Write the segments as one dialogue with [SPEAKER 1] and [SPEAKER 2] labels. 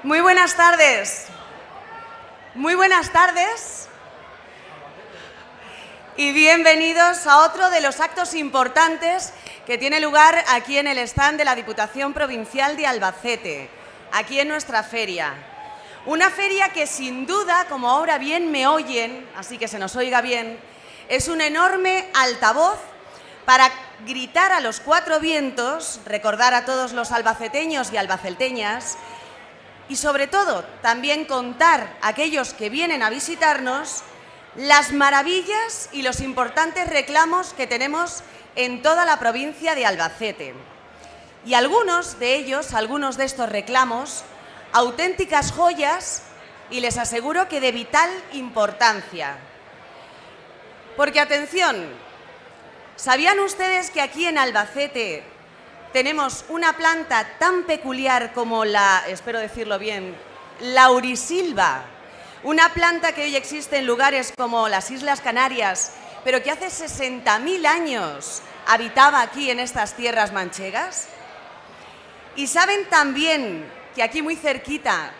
[SPEAKER 1] Muy buenas tardes. Muy buenas tardes. Y bienvenidos a otro de los actos importantes que tiene lugar aquí en el stand de la Diputación Provincial de Albacete, aquí en nuestra feria. Una feria que sin duda, como ahora bien me oyen, así que se nos oiga bien, es un enorme altavoz para gritar a los cuatro vientos, recordar a todos los albaceteños y albacelteñas y sobre todo también contar a aquellos que vienen a visitarnos las maravillas y los importantes reclamos que tenemos en toda la provincia de Albacete. Y algunos de ellos, algunos de estos reclamos, auténticas joyas y les aseguro que de vital importancia. Porque atención, ¿sabían ustedes que aquí en Albacete tenemos una planta tan peculiar como la, espero decirlo bien, laurisilva? Una planta que hoy existe en lugares como las Islas Canarias, pero que hace 60.000 años habitaba aquí en estas tierras manchegas. ¿Y saben también que aquí muy cerquita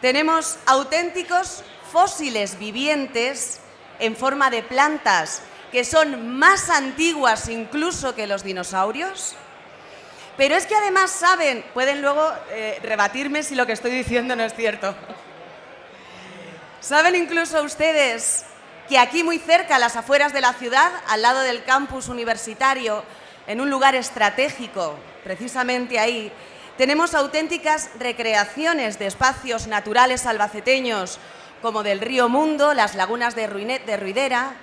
[SPEAKER 1] tenemos auténticos fósiles vivientes en forma de plantas que son más antiguas incluso que los dinosaurios? Pero es que además saben, pueden luego rebatirme si lo que estoy diciendo no es cierto. ¿Saben incluso ustedes que aquí muy cerca, a las afueras de la ciudad, al lado del campus universitario, en un lugar estratégico, precisamente ahí, tenemos auténticas recreaciones de espacios naturales albaceteños, como del río Mundo, las lagunas de Ruidera,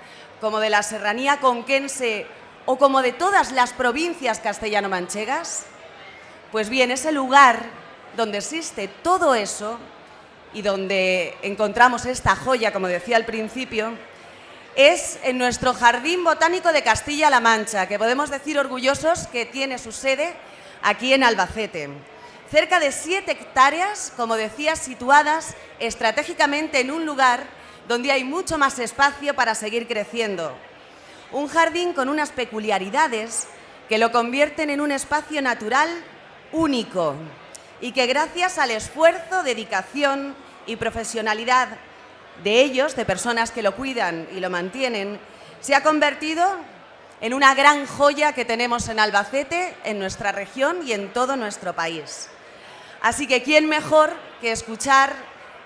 [SPEAKER 1] como de la Serranía Conquense o como de todas las provincias castellano-manchegas? Pues bien, ese lugar donde existe todo eso y donde encontramos esta joya, como decía al principio, es en nuestro Jardín Botánico de Castilla-La Mancha, que podemos decir orgullosos que tiene su sede aquí en Albacete. Cerca de 7 hectáreas, como decía, situadas estratégicamente en un lugar donde hay mucho más espacio para seguir creciendo. Un jardín con unas peculiaridades que lo convierten en un espacio natural único y que gracias al esfuerzo, dedicación y profesionalidad de ellos, de personas que lo cuidan y lo mantienen, se ha convertido en una gran joya que tenemos en Albacete, en nuestra región y en todo nuestro país. Así que ¿quién mejor que escuchar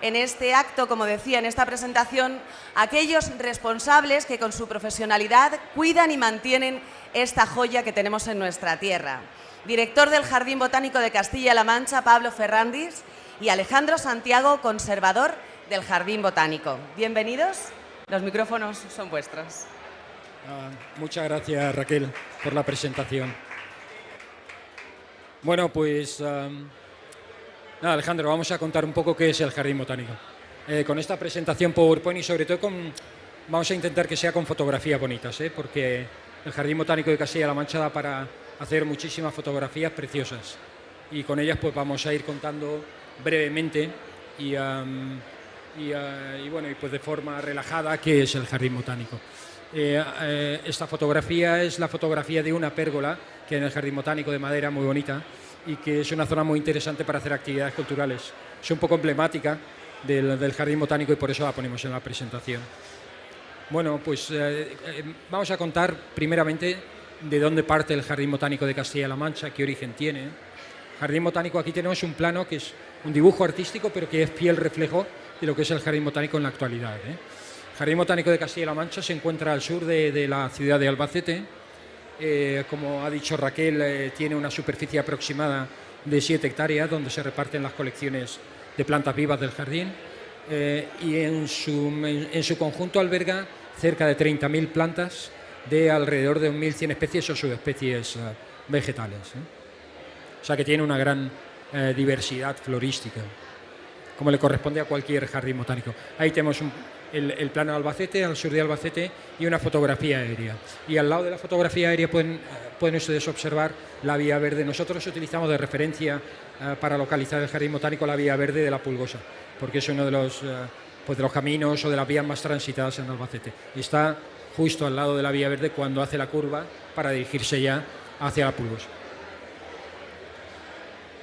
[SPEAKER 1] en este acto, como decía, en esta presentación, a aquellos responsables que con su profesionalidad cuidan y mantienen esta joya que tenemos en nuestra tierra? Director del Jardín Botánico de Castilla-La Mancha, Pablo Ferrandis, y Alejandro Santiago, conservador del Jardín Botánico. Bienvenidos, los micrófonos son vuestros.
[SPEAKER 2] Muchas gracias, Raquel, por la presentación. Bueno, pues nada, Alejandro, vamos a contar un poco qué es el Jardín Botánico. Con esta presentación PowerPoint y sobre todo vamos a intentar que sea con fotografías bonitas, porque el Jardín Botánico de Castilla-La Mancha da para hacer muchísimas fotografías preciosas y con ellas pues vamos a ir contando brevemente y bueno, y pues de forma relajada qué es el Jardín Botánico. Esta fotografía es la fotografía de una pérgola que hay en el Jardín Botánico de madera, muy bonita, y que es una zona muy interesante para hacer actividades culturales. Es un poco emblemática del Jardín Botánico y por eso la ponemos en la presentación. Bueno, pues vamos a contar primeramente de dónde parte el Jardín Botánico de Castilla-La Mancha, qué origen tiene. Jardín Botánico, aquí tenemos un plano que es un dibujo artístico, pero que es fiel reflejo de lo que es el Jardín Botánico en la actualidad. El Jardín Botánico de Castilla-La Mancha se encuentra al sur de la ciudad de Albacete. Como ha dicho Raquel, tiene una superficie aproximada de 7 hectáreas, donde se reparten las colecciones de plantas vivas del jardín, y en su conjunto alberga cerca de 30.000 plantas de alrededor de 1.100 especies o subespecies vegetales. O sea que tiene una gran diversidad florística, como le corresponde a cualquier jardín botánico. Ahí tenemos el plano de Albacete, al sur de Albacete, y una fotografía aérea. Y al lado de la fotografía aérea pueden ustedes observar la vía verde. Nosotros utilizamos de referencia para localizar el jardín botánico la vía verde de la Pulgosa, porque es uno de los caminos o de las vías más transitadas en Albacete. Y está justo al lado de la vía verde cuando hace la curva para dirigirse ya hacia la Pulgosa.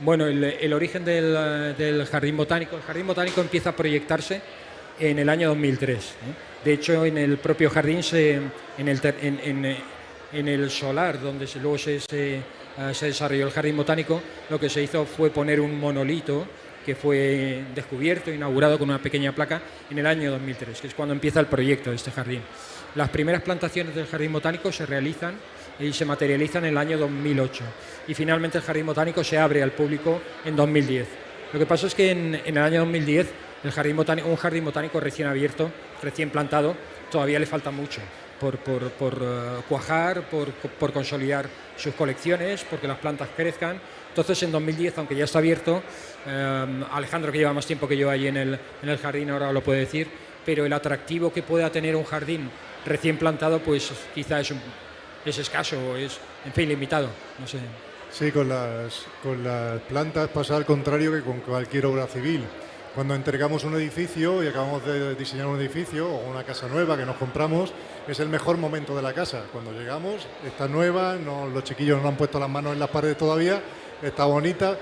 [SPEAKER 2] Bueno, el origen del jardín botánico. El jardín botánico empieza a proyectarse en el año 2003. De hecho, en el propio jardín, en el solar donde luego se desarrolló el jardín botánico, lo que se hizo fue poner un monolito que fue descubierto, inaugurado con una pequeña placa en el año 2003, que es cuando empieza el proyecto de este jardín. Las primeras plantaciones del jardín botánico se realizan y se materializan en el año 2008 y finalmente el jardín botánico se abre al público en 2010. Lo que pasa es que en el año 2010 un jardín botánico recién abierto, recién plantado, todavía le falta mucho por cuajar, por consolidar sus colecciones, porque las plantas crezcan. Entonces en 2010, aunque ya está abierto, Alejandro, que lleva más tiempo que yo ahí en el jardín, ahora lo puede decir, pero el atractivo que pueda tener un jardín recién plantado, pues quizá es escaso, es, en fin, limitado, no sé.
[SPEAKER 3] Sí, con las plantas pasa al contrario que con cualquier obra civil. Cuando entregamos un edificio y acabamos de diseñar un edificio o una casa nueva que nos compramos, es el mejor momento de la casa. Cuando llegamos, está nueva, los chiquillos no han puesto las manos en las paredes todavía, está bonita.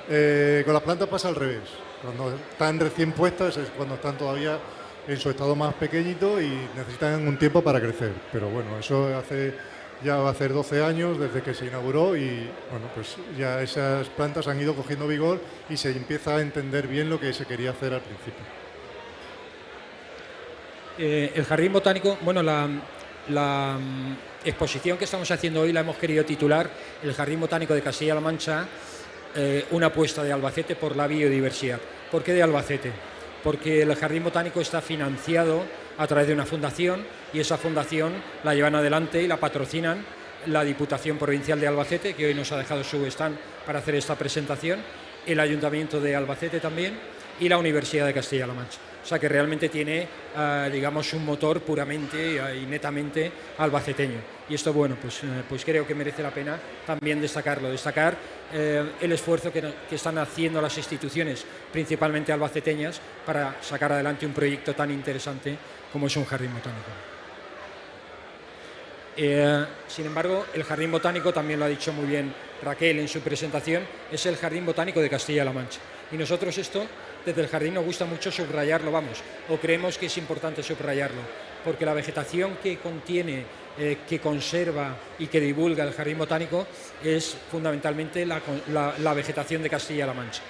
[SPEAKER 3] Con las plantas pasa al revés. Cuando están recién puestas es cuando están todavía en su estado más pequeñito y necesitan un tiempo para crecer. Pero bueno, eso ya va a hacer 12 años desde que se inauguró y bueno, pues ya esas plantas han ido cogiendo vigor y se empieza a entender bien lo que se quería hacer al principio.
[SPEAKER 2] El jardín botánico, bueno, la exposición que estamos haciendo hoy la hemos querido titular El Jardín Botánico de Castilla-La Mancha, una apuesta de Albacete por la biodiversidad. ¿Por qué de Albacete? Porque el Jardín Botánico está financiado a través de una fundación y esa fundación la llevan adelante y la patrocinan la Diputación Provincial de Albacete, que hoy nos ha dejado su stand para hacer esta presentación, el Ayuntamiento de Albacete también y la Universidad de Castilla-La Mancha. O sea que realmente tiene, digamos, un motor puramente y netamente albaceteño. Y esto, bueno, pues creo que merece la pena también destacar el esfuerzo que están haciendo las instituciones, principalmente albaceteñas, para sacar adelante un proyecto tan interesante como es un jardín botánico. Sin embargo, el jardín botánico, también lo ha dicho muy bien Raquel en su presentación, es el jardín botánico de Castilla-La Mancha. Y nosotros esto, desde el jardín, nos gusta mucho subrayarlo, o creemos que es importante subrayarlo, porque la vegetación que contiene, que conserva y que divulga el jardín botánico es fundamentalmente la vegetación de Castilla-La Mancha.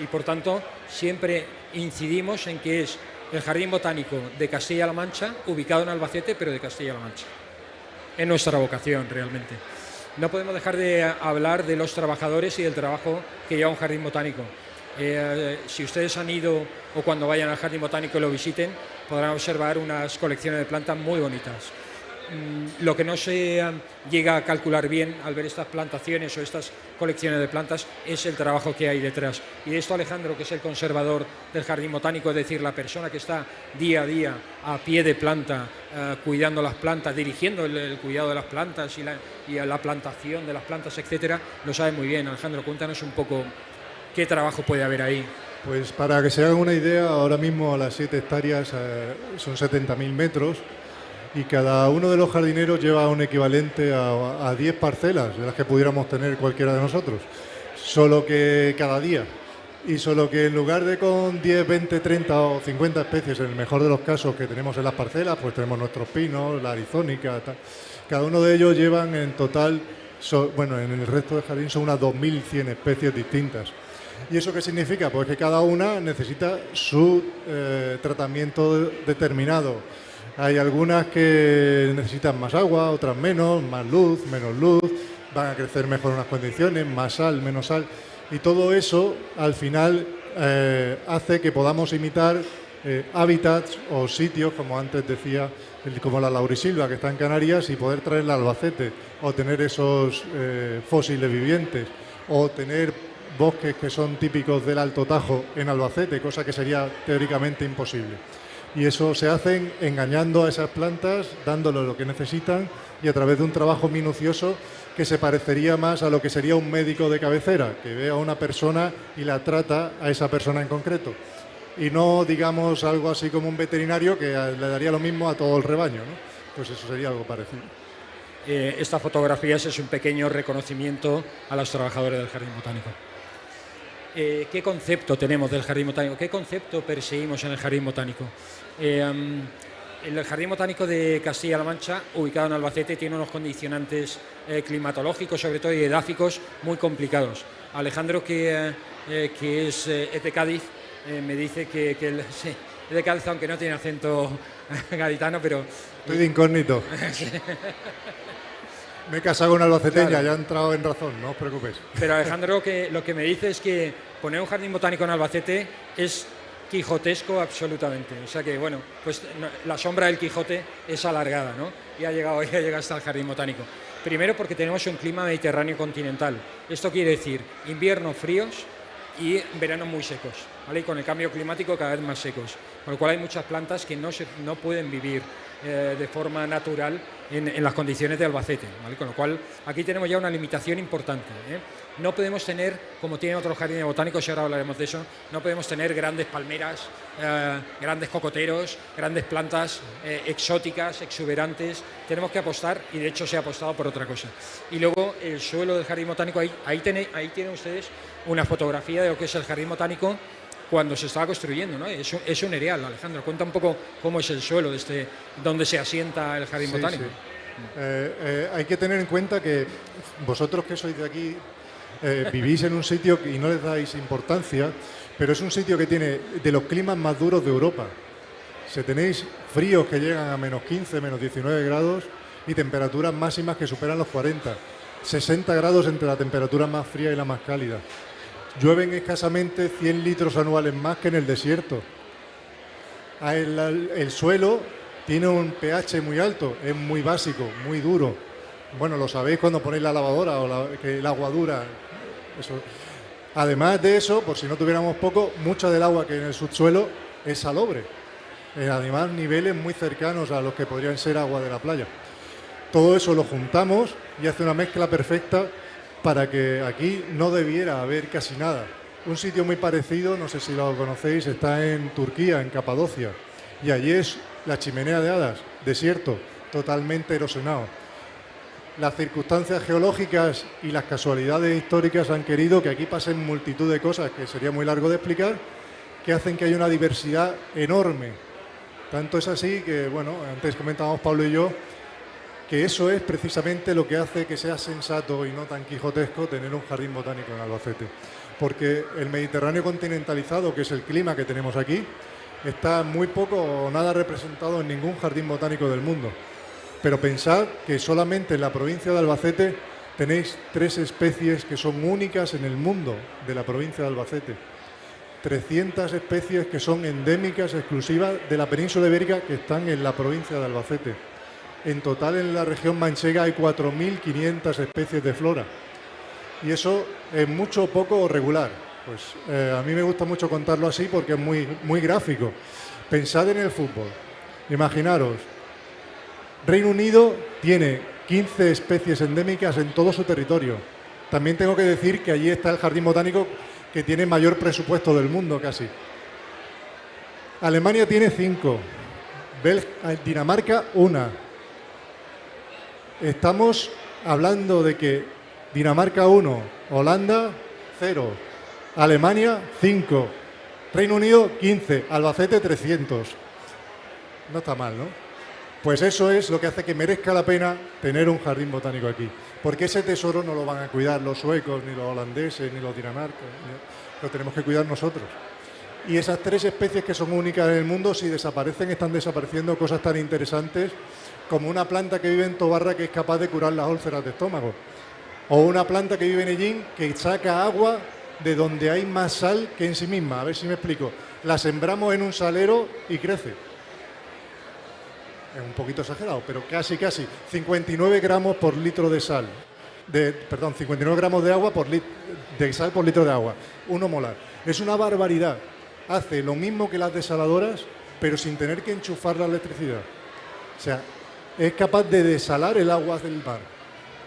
[SPEAKER 2] Y por tanto, siempre incidimos en que es el jardín botánico de Castilla-La Mancha, ubicado en Albacete, pero de Castilla-La Mancha. Es nuestra vocación realmente. No podemos dejar de hablar de los trabajadores y del trabajo que lleva un jardín botánico. Si ustedes han ido o cuando vayan al jardín botánico y lo visiten, podrán observar unas colecciones de plantas muy bonitas. Lo que no se llega a calcular bien al ver estas plantaciones o estas colecciones de plantas es el trabajo que hay detrás. Y de esto Alejandro, que es el conservador del jardín botánico, es decir, la persona que está día a día a pie de planta, cuidando las plantas, dirigiendo el cuidado de las plantas y la plantación de las plantas, etcétera, lo sabe muy bien. Alejandro, cuéntanos un poco qué trabajo puede haber ahí.
[SPEAKER 3] Pues para que se hagan una idea, ahora mismo las 7 hectáreas son 70.000 metros. Y cada uno de los jardineros lleva un equivalente a 10 parcelas de las que pudiéramos tener cualquiera de nosotros, solo que cada día. Y solo que en lugar de con 10, 20, 30 o 50 especies, en el mejor de los casos que tenemos en las parcelas, pues tenemos nuestros pinos, la arizónica, tal. Cada uno de ellos llevan en total, en el resto del jardín son unas 2.100 especies distintas. ¿Y eso qué significa? Pues que cada una necesita su tratamiento determinado. Hay algunas que necesitan más agua, otras menos, más luz, menos luz, van a crecer mejor en unas condiciones, más sal, menos sal. Y todo eso, al final, hace que podamos imitar hábitats o sitios, como antes decía, como la laurisilva, que está en Canarias, y poder traerla al Albacete, o tener esos fósiles vivientes, o tener bosques que son típicos del Alto Tajo en Albacete, cosa que sería teóricamente imposible. Y eso se hace engañando a esas plantas, dándoles lo que necesitan y a través de un trabajo minucioso que se parecería más a lo que sería un médico de cabecera, que ve a una persona y la trata a esa persona en concreto. Y no, digamos, algo así como un veterinario que le daría lo mismo a todo el rebaño, ¿no? Pues eso sería algo parecido.
[SPEAKER 2] Esta fotografía es un pequeño reconocimiento a los trabajadores del Jardín Botánico. ¿qué concepto tenemos del jardín botánico? ¿Qué concepto perseguimos en el jardín botánico? El Jardín Botánico de Castilla-La Mancha, ubicado en Albacete, tiene unos condicionantes climatológicos, sobre todo y edáficos, muy complicados. Alejandro, que es de Cádiz, me dice que sí, es de Cádiz, aunque no tiene acento gaditano, pero...
[SPEAKER 3] Estoy de incógnito. Me he casado con una albaceteña, claro. Ya he entrado en razón, no os preocupéis.
[SPEAKER 2] Pero Alejandro lo que me dice es que poner un jardín botánico en Albacete es quijotesco absolutamente. O sea que, bueno, pues la sombra del Quijote es alargada, ¿no? Y ha llegado hasta el jardín botánico. Primero porque tenemos un clima mediterráneo continental. Esto quiere decir inviernos fríos y veranos muy secos, ¿vale? Y con el cambio climático cada vez más secos. Con lo cual hay muchas plantas que no pueden vivir de forma natural en las condiciones de Albacete, ¿vale? Con lo cual aquí tenemos ya una limitación importante, ¿eh? No podemos tener, como tienen otros jardines botánicos, y ahora hablaremos de eso, no podemos tener grandes palmeras, grandes cocoteros, grandes plantas exóticas, exuberantes. Tenemos que apostar, y de hecho se ha apostado por otra cosa. Y luego el suelo del jardín botánico, ahí tienen ustedes una fotografía de lo que es el jardín botánico cuando se estaba construyendo, ¿no? Es un erial. Alejandro, cuenta un poco cómo es el suelo donde se asienta el jardín botánico.
[SPEAKER 3] Sí. Hay que tener en cuenta que vosotros que sois de aquí vivís en un sitio y no les dais importancia, pero es un sitio que tiene de los climas más duros de Europa. Si tenéis fríos que llegan a menos 15, menos 19 grados y temperaturas máximas que superan los 40, 60 grados entre la temperatura más fría y la más cálida. Llueven escasamente 100 litros anuales más que en el desierto. El suelo tiene un pH muy alto, es muy básico, muy duro. Bueno, lo sabéis cuando ponéis la lavadora o que el agua dura. Eso. Además de eso, por si no tuviéramos poco, mucha del agua que en el subsuelo es salobre. Además, niveles muy cercanos a los que podrían ser agua de la playa. Todo eso lo juntamos y hace una mezcla perfecta para que aquí no debiera haber casi nada. Un sitio muy parecido, no sé si lo conocéis, está en Turquía, en Capadocia, y allí es la Chimenea de Hadas, desierto, totalmente erosionado. Las circunstancias geológicas y las casualidades históricas han querido que aquí pasen multitud de cosas que sería muy largo de explicar, que hacen que haya una diversidad enorme. Tanto es así que, bueno, antes comentábamos Pablo y yo, que eso es precisamente lo que hace que sea sensato y no tan quijotesco tener un jardín botánico en Albacete. Porque el Mediterráneo continentalizado, que es el clima que tenemos aquí, está muy poco o nada representado en ningún jardín botánico del mundo. Pero pensad que solamente en la provincia de Albacete tenéis 3 especies que son únicas en el mundo de la provincia de Albacete. 300 especies que son endémicas, exclusivas de la península ibérica, que están en la provincia de Albacete. En total en la región manchega hay 4.500 especies de flora. Y eso es mucho o poco regular. Pues a mí me gusta mucho contarlo así porque es muy gráfico. Pensad en el fútbol. Imaginaros, Reino Unido tiene 15 especies endémicas en todo su territorio. También tengo que decir que allí está el jardín botánico que tiene mayor presupuesto del mundo casi. Alemania tiene 5. Dinamarca 1. Estamos hablando de que Dinamarca 1, Holanda 0, Alemania 5, Reino Unido 15, Albacete 300. No está mal, ¿no? Pues eso es lo que hace que merezca la pena tener un jardín botánico aquí. Porque ese tesoro no lo van a cuidar los suecos, ni los holandeses, ni los dinamarcas. Lo tenemos que cuidar nosotros. Y esas 3 especies que son únicas en el mundo, si desaparecen, están desapareciendo cosas tan interesantes como una planta que vive en Tobarra que es capaz de curar las úlceras de estómago. O una planta que vive en Ellín que saca agua de donde hay más sal que en sí misma. A ver si me explico. La sembramos en un salero y crece. Es un poquito exagerado, pero casi. 59 gramos por litro de sal. 59 gramos de agua de sal por litro de agua. 1 molar. Es una barbaridad. Hace lo mismo que las desaladoras, pero sin tener que enchufar la electricidad. O sea, es capaz de desalar el agua del mar.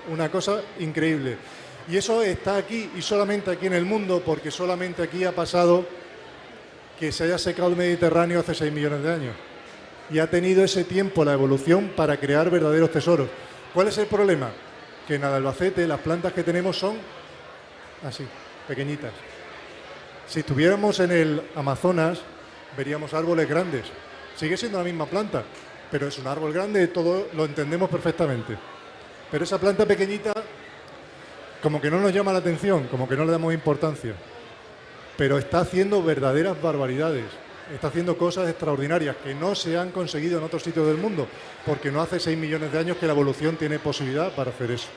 [SPEAKER 3] Una cosa increíble. Y eso está aquí y solamente aquí en el mundo, porque solamente aquí ha pasado que se haya secado el Mediterráneo hace 6 millones de años. Y ha tenido ese tiempo la evolución para crear verdaderos tesoros. ¿Cuál es el problema? Que en Albacete las plantas que tenemos son así, pequeñitas. Si estuviéramos en el Amazonas, veríamos árboles grandes. Sigue siendo la misma planta, pero es un árbol grande, todo lo entendemos perfectamente. Pero esa planta pequeñita, como que no nos llama la atención, como que no le damos importancia. Pero está haciendo verdaderas barbaridades. Está haciendo cosas extraordinarias que no se han conseguido en otros sitios del mundo, porque no hace 6 millones de años que la evolución tiene posibilidad para hacer eso.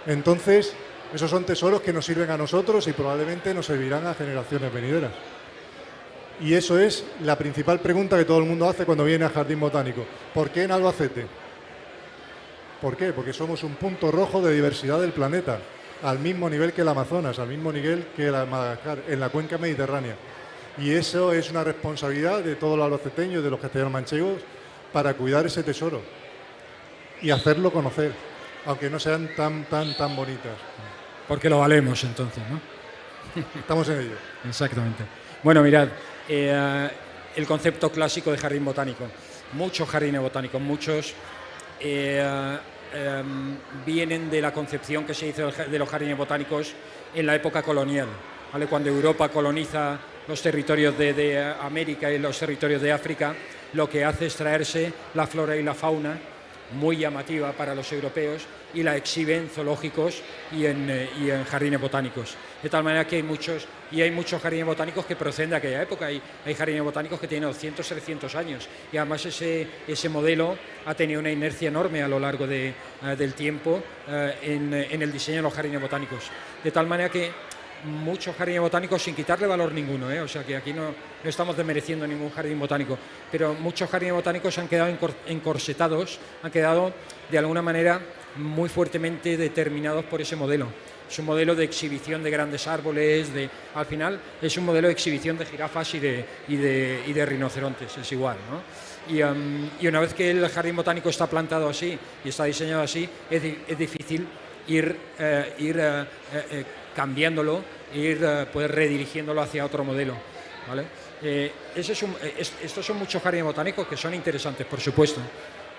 [SPEAKER 3] Entonces, esos son tesoros que nos sirven a nosotros y probablemente nos servirán a generaciones venideras. Y eso es la principal pregunta que todo el mundo hace cuando viene al Jardín Botánico. ¿Por qué en Albacete? ¿Por qué? Porque somos un punto rojo de diversidad del planeta, al mismo nivel que el Amazonas, al mismo nivel que la Madagascar, en la cuenca mediterránea. Y eso es una responsabilidad de todos los albaceteños y de los castellanos manchegos para cuidar ese tesoro y hacerlo conocer, aunque no sean tan bonitas.
[SPEAKER 2] Porque lo valemos entonces, ¿no?
[SPEAKER 3] Estamos en ello.
[SPEAKER 2] Exactamente. Bueno, mirad, el concepto clásico de jardín botánico. Muchos jardines botánicos, muchos vienen de la concepción que se hizo de los jardines botánicos en la época colonial, ¿vale? Cuando Europa coloniza los territorios de América y los territorios de África, lo que hace es traerse la flora y la fauna muy llamativa para los europeos y la exhiben en zoológicos y en jardines botánicos. De tal manera que hay muchos jardines botánicos que proceden de aquella época. Hay jardines botánicos que tienen 200, 300 años y además ese modelo ha tenido una inercia enorme a lo largo del tiempo en el diseño de los jardines botánicos. De tal manera que muchos jardines botánicos, sin quitarle valor ninguno, o sea que aquí no estamos desmereciendo ningún jardín botánico, pero muchos jardines botánicos han quedado encorsetados, han quedado de alguna manera muy fuertemente determinados por ese modelo. Es un modelo de exhibición de grandes árboles, al final es un modelo de exhibición de jirafas y de rinocerontes, es igual, ¿no? Y una vez que el jardín botánico está plantado así y está diseñado así, es difícil ir cambiándolo, pues redirigiéndolo hacia otro modelo, ¿vale? Estos son muchos jardines botánicos que son interesantes, por supuesto,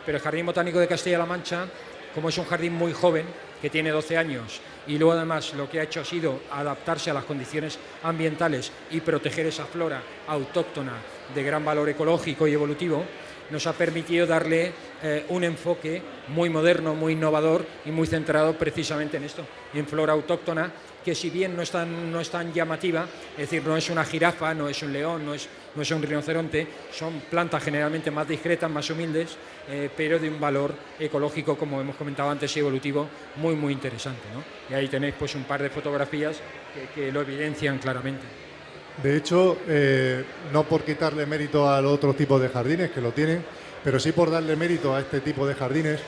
[SPEAKER 2] pero el Jardín Botánico de Castilla-La Mancha, como es un jardín muy joven, que tiene 12 años, y luego además lo que ha hecho ha sido adaptarse a las condiciones ambientales y proteger esa flora autóctona de gran valor ecológico y evolutivo, nos ha permitido darle un enfoque muy moderno, muy innovador y muy centrado precisamente en esto, en flora autóctona, que si bien no es tan llamativa, es decir, no es una jirafa, no es un león, no es un rinoceronte, son plantas generalmente más discretas, más humildes, pero de un valor ecológico, como hemos comentado antes, y evolutivo muy, muy interesante, ¿no? Y ahí tenéis pues un par de fotografías que lo evidencian claramente.
[SPEAKER 3] De hecho, no por quitarle mérito al otro tipo de jardines, que lo tienen, pero sí por darle mérito a este tipo de jardines.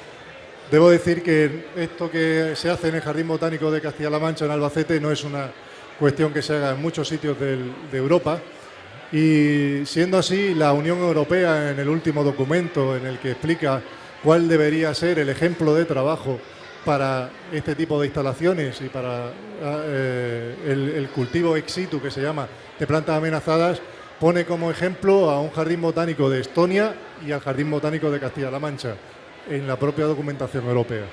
[SPEAKER 3] Debo decir que esto que se hace en el Jardín Botánico de Castilla-La Mancha, en Albacete, no es una cuestión que se haga en muchos sitios de Europa. Y siendo así, la Unión Europea, en el último documento en el que explica cuál debería ser el ejemplo de trabajo para este tipo de instalaciones y para el cultivo ex situ, que se llama, de plantas amenazadas, pone como ejemplo a un jardín botánico de Estonia y al Jardín Botánico de Castilla-La Mancha, en la propia documentación europea.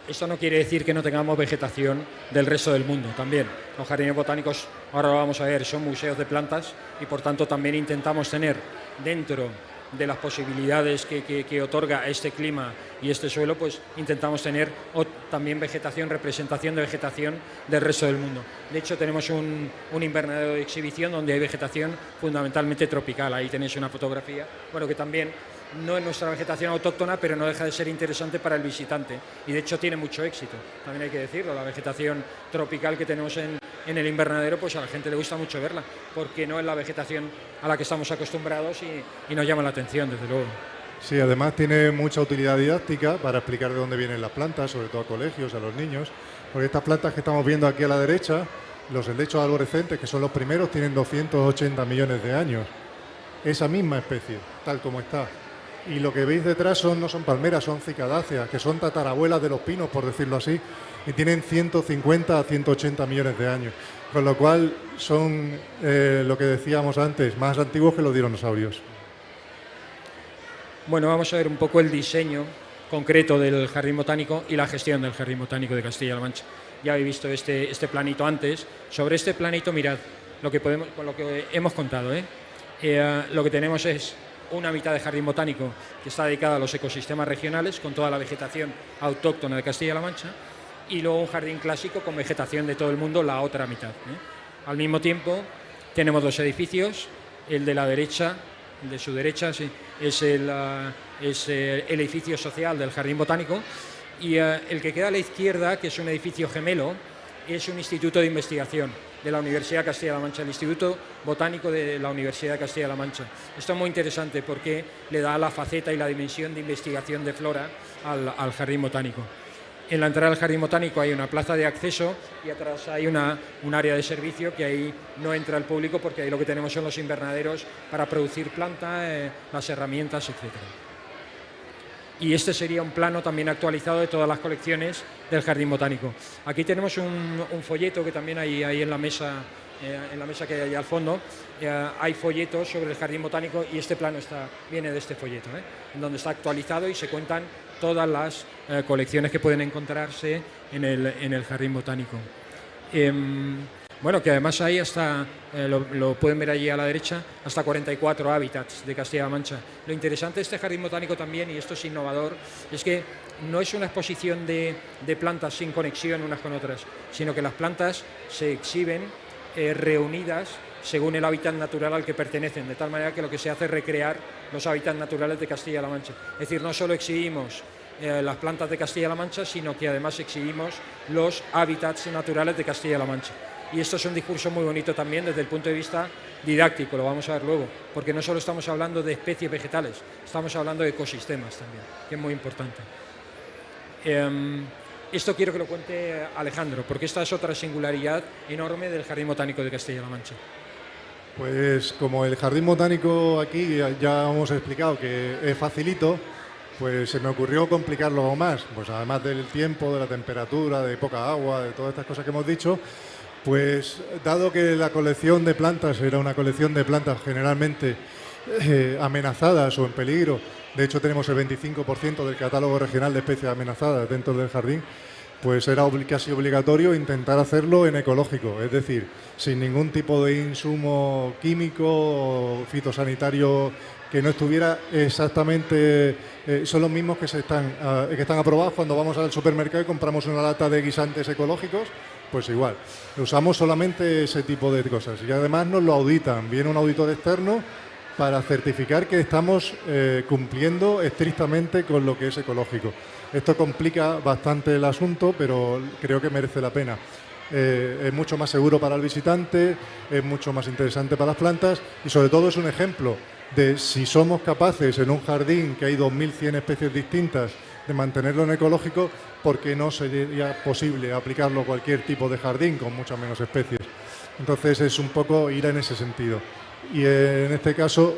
[SPEAKER 2] Esto no quiere decir que no tengamos vegetación del resto del mundo también. Los jardines botánicos, ahora lo vamos a ver, son museos de plantas y por tanto también intentamos tener dentro de las posibilidades que otorga este clima y este suelo, pues intentamos tener también vegetación, representación de vegetación del resto del mundo. De hecho, tenemos un invernadero de exhibición donde hay vegetación fundamentalmente tropical. Ahí tenéis una fotografía, bueno, que también no es nuestra vegetación autóctona, pero no deja de ser interesante para el visitante y de hecho tiene mucho éxito, también hay que decirlo. La vegetación tropical que tenemos en el invernadero, pues a la gente le gusta mucho verla, porque no es la vegetación a la que estamos acostumbrados y nos llama la atención, desde luego.
[SPEAKER 3] Sí, además tiene mucha utilidad didáctica para explicar de dónde vienen las plantas, sobre todo a colegios, a los niños, porque estas plantas que estamos viendo aquí a la derecha, los helechos arborescentes, que son los primeros, tienen 280 millones de años. Esa misma especie, tal como está. Y lo que veis detrás no son palmeras, son cicadáceas, que son tatarabuelas de los pinos, por decirlo así, y tienen 150 a 180 millones de años. Con lo cual son, lo que decíamos antes, más antiguos que los dinosaurios.
[SPEAKER 2] Bueno, vamos a ver un poco el diseño concreto del Jardín Botánico y la gestión del Jardín Botánico de Castilla-La Mancha. ya habéis visto este planito antes. Sobre este planito, mirad, con lo que hemos contado, lo que tenemos es una mitad de jardín botánico que está dedicada a los ecosistemas regionales, con toda la vegetación autóctona de Castilla-La Mancha, y luego un jardín clásico con vegetación de todo el mundo, la otra mitad. Al mismo tiempo, tenemos dos edificios, el de la derecha, el de su derecha, sí, es el edificio social del jardín botánico, y el que queda a la izquierda, que es un edificio gemelo, es un instituto de investigación de la Universidad de Castilla-La Mancha, el Instituto Botánico de la Universidad de Castilla-La Mancha. Esto es muy interesante porque le da la faceta y la dimensión de investigación de flora al jardín botánico. En la entrada del jardín botánico hay una plaza de acceso y atrás hay un área de servicio que ahí no entra el público porque ahí lo que tenemos son los invernaderos para producir planta, las herramientas, etc. Y este sería un plano también actualizado de todas las colecciones del jardín botánico. Aquí tenemos un folleto que también hay ahí en la mesa que hay allá al fondo. Hay folletos sobre el jardín botánico y este plano viene de este folleto, en donde está actualizado y se cuentan todas las colecciones que pueden encontrarse en el jardín botánico. Bueno, que además hay hasta, lo pueden ver allí a la derecha, hasta 44 hábitats de Castilla-La Mancha. Lo interesante de este jardín botánico también, y esto es innovador, es que no es una exposición de plantas sin conexión unas con otras, sino que las plantas se exhiben reunidas según el hábitat natural al que pertenecen, de tal manera que lo que se hace es recrear los hábitats naturales de Castilla-La Mancha. Es decir, no solo exhibimos las plantas de Castilla-La Mancha, sino que además exhibimos los hábitats naturales de Castilla-La Mancha. Y esto es un discurso muy bonito también desde el punto de vista didáctico, lo vamos a ver luego, porque no solo estamos hablando de especies vegetales, estamos hablando de ecosistemas también, que es muy importante. Esto quiero que lo cuente Alejandro, porque esta es otra singularidad enorme del Jardín Botánico de Castilla-La Mancha.
[SPEAKER 3] Pues como el jardín botánico aquí ya hemos explicado que es facilito, pues se me ocurrió complicarlo aún más. Pues además del tiempo, de la temperatura, de poca agua, de todas estas cosas que hemos dicho, pues dado que la colección de plantas era una colección de plantas generalmente amenazadas o en peligro, de hecho tenemos el 25% del catálogo regional de especies amenazadas dentro del jardín, pues era casi obligatorio intentar hacerlo en ecológico, es decir, sin ningún tipo de insumo químico o fitosanitario que no estuviera exactamente, son los mismos que están aprobados cuando vamos al supermercado y compramos una lata de guisantes ecológicos, pues igual, usamos solamente ese tipo de cosas y además nos lo auditan, viene un auditor externo para certificar que estamos cumpliendo estrictamente con lo que es ecológico. Esto complica bastante el asunto, pero creo que merece la pena. Es mucho más seguro para el visitante, es mucho más interesante para las plantas y sobre todo es un ejemplo de si somos capaces en un jardín que hay 2.100 especies distintas de mantenerlo en ecológico, ¿por qué no sería posible aplicarlo a cualquier tipo de jardín con muchas menos especies? Entonces es un poco ir en ese sentido. Y en este caso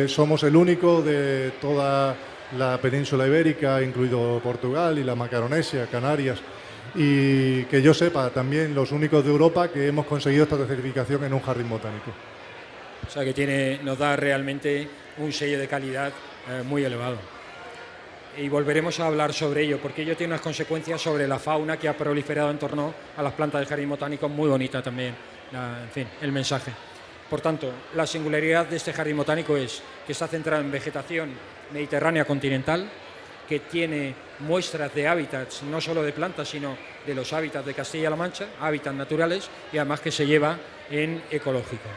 [SPEAKER 3] somos el único de toda la península ibérica, incluido Portugal y la Macaronesia, Canarias, y que yo sepa también los únicos de Europa que hemos conseguido esta certificación en un jardín botánico.
[SPEAKER 2] O sea que nos da realmente un sello de calidad muy elevado. Y volveremos a hablar sobre ello, porque ello tiene unas consecuencias sobre la fauna que ha proliferado en torno a las plantas del jardín botánico, muy bonita también, en fin, el mensaje. Por tanto, la singularidad de este jardín botánico es que está centrado en vegetación mediterránea continental, que tiene muestras de hábitats, no solo de plantas, sino de los hábitats de Castilla-La Mancha, hábitats naturales, y además que se lleva en ecológico.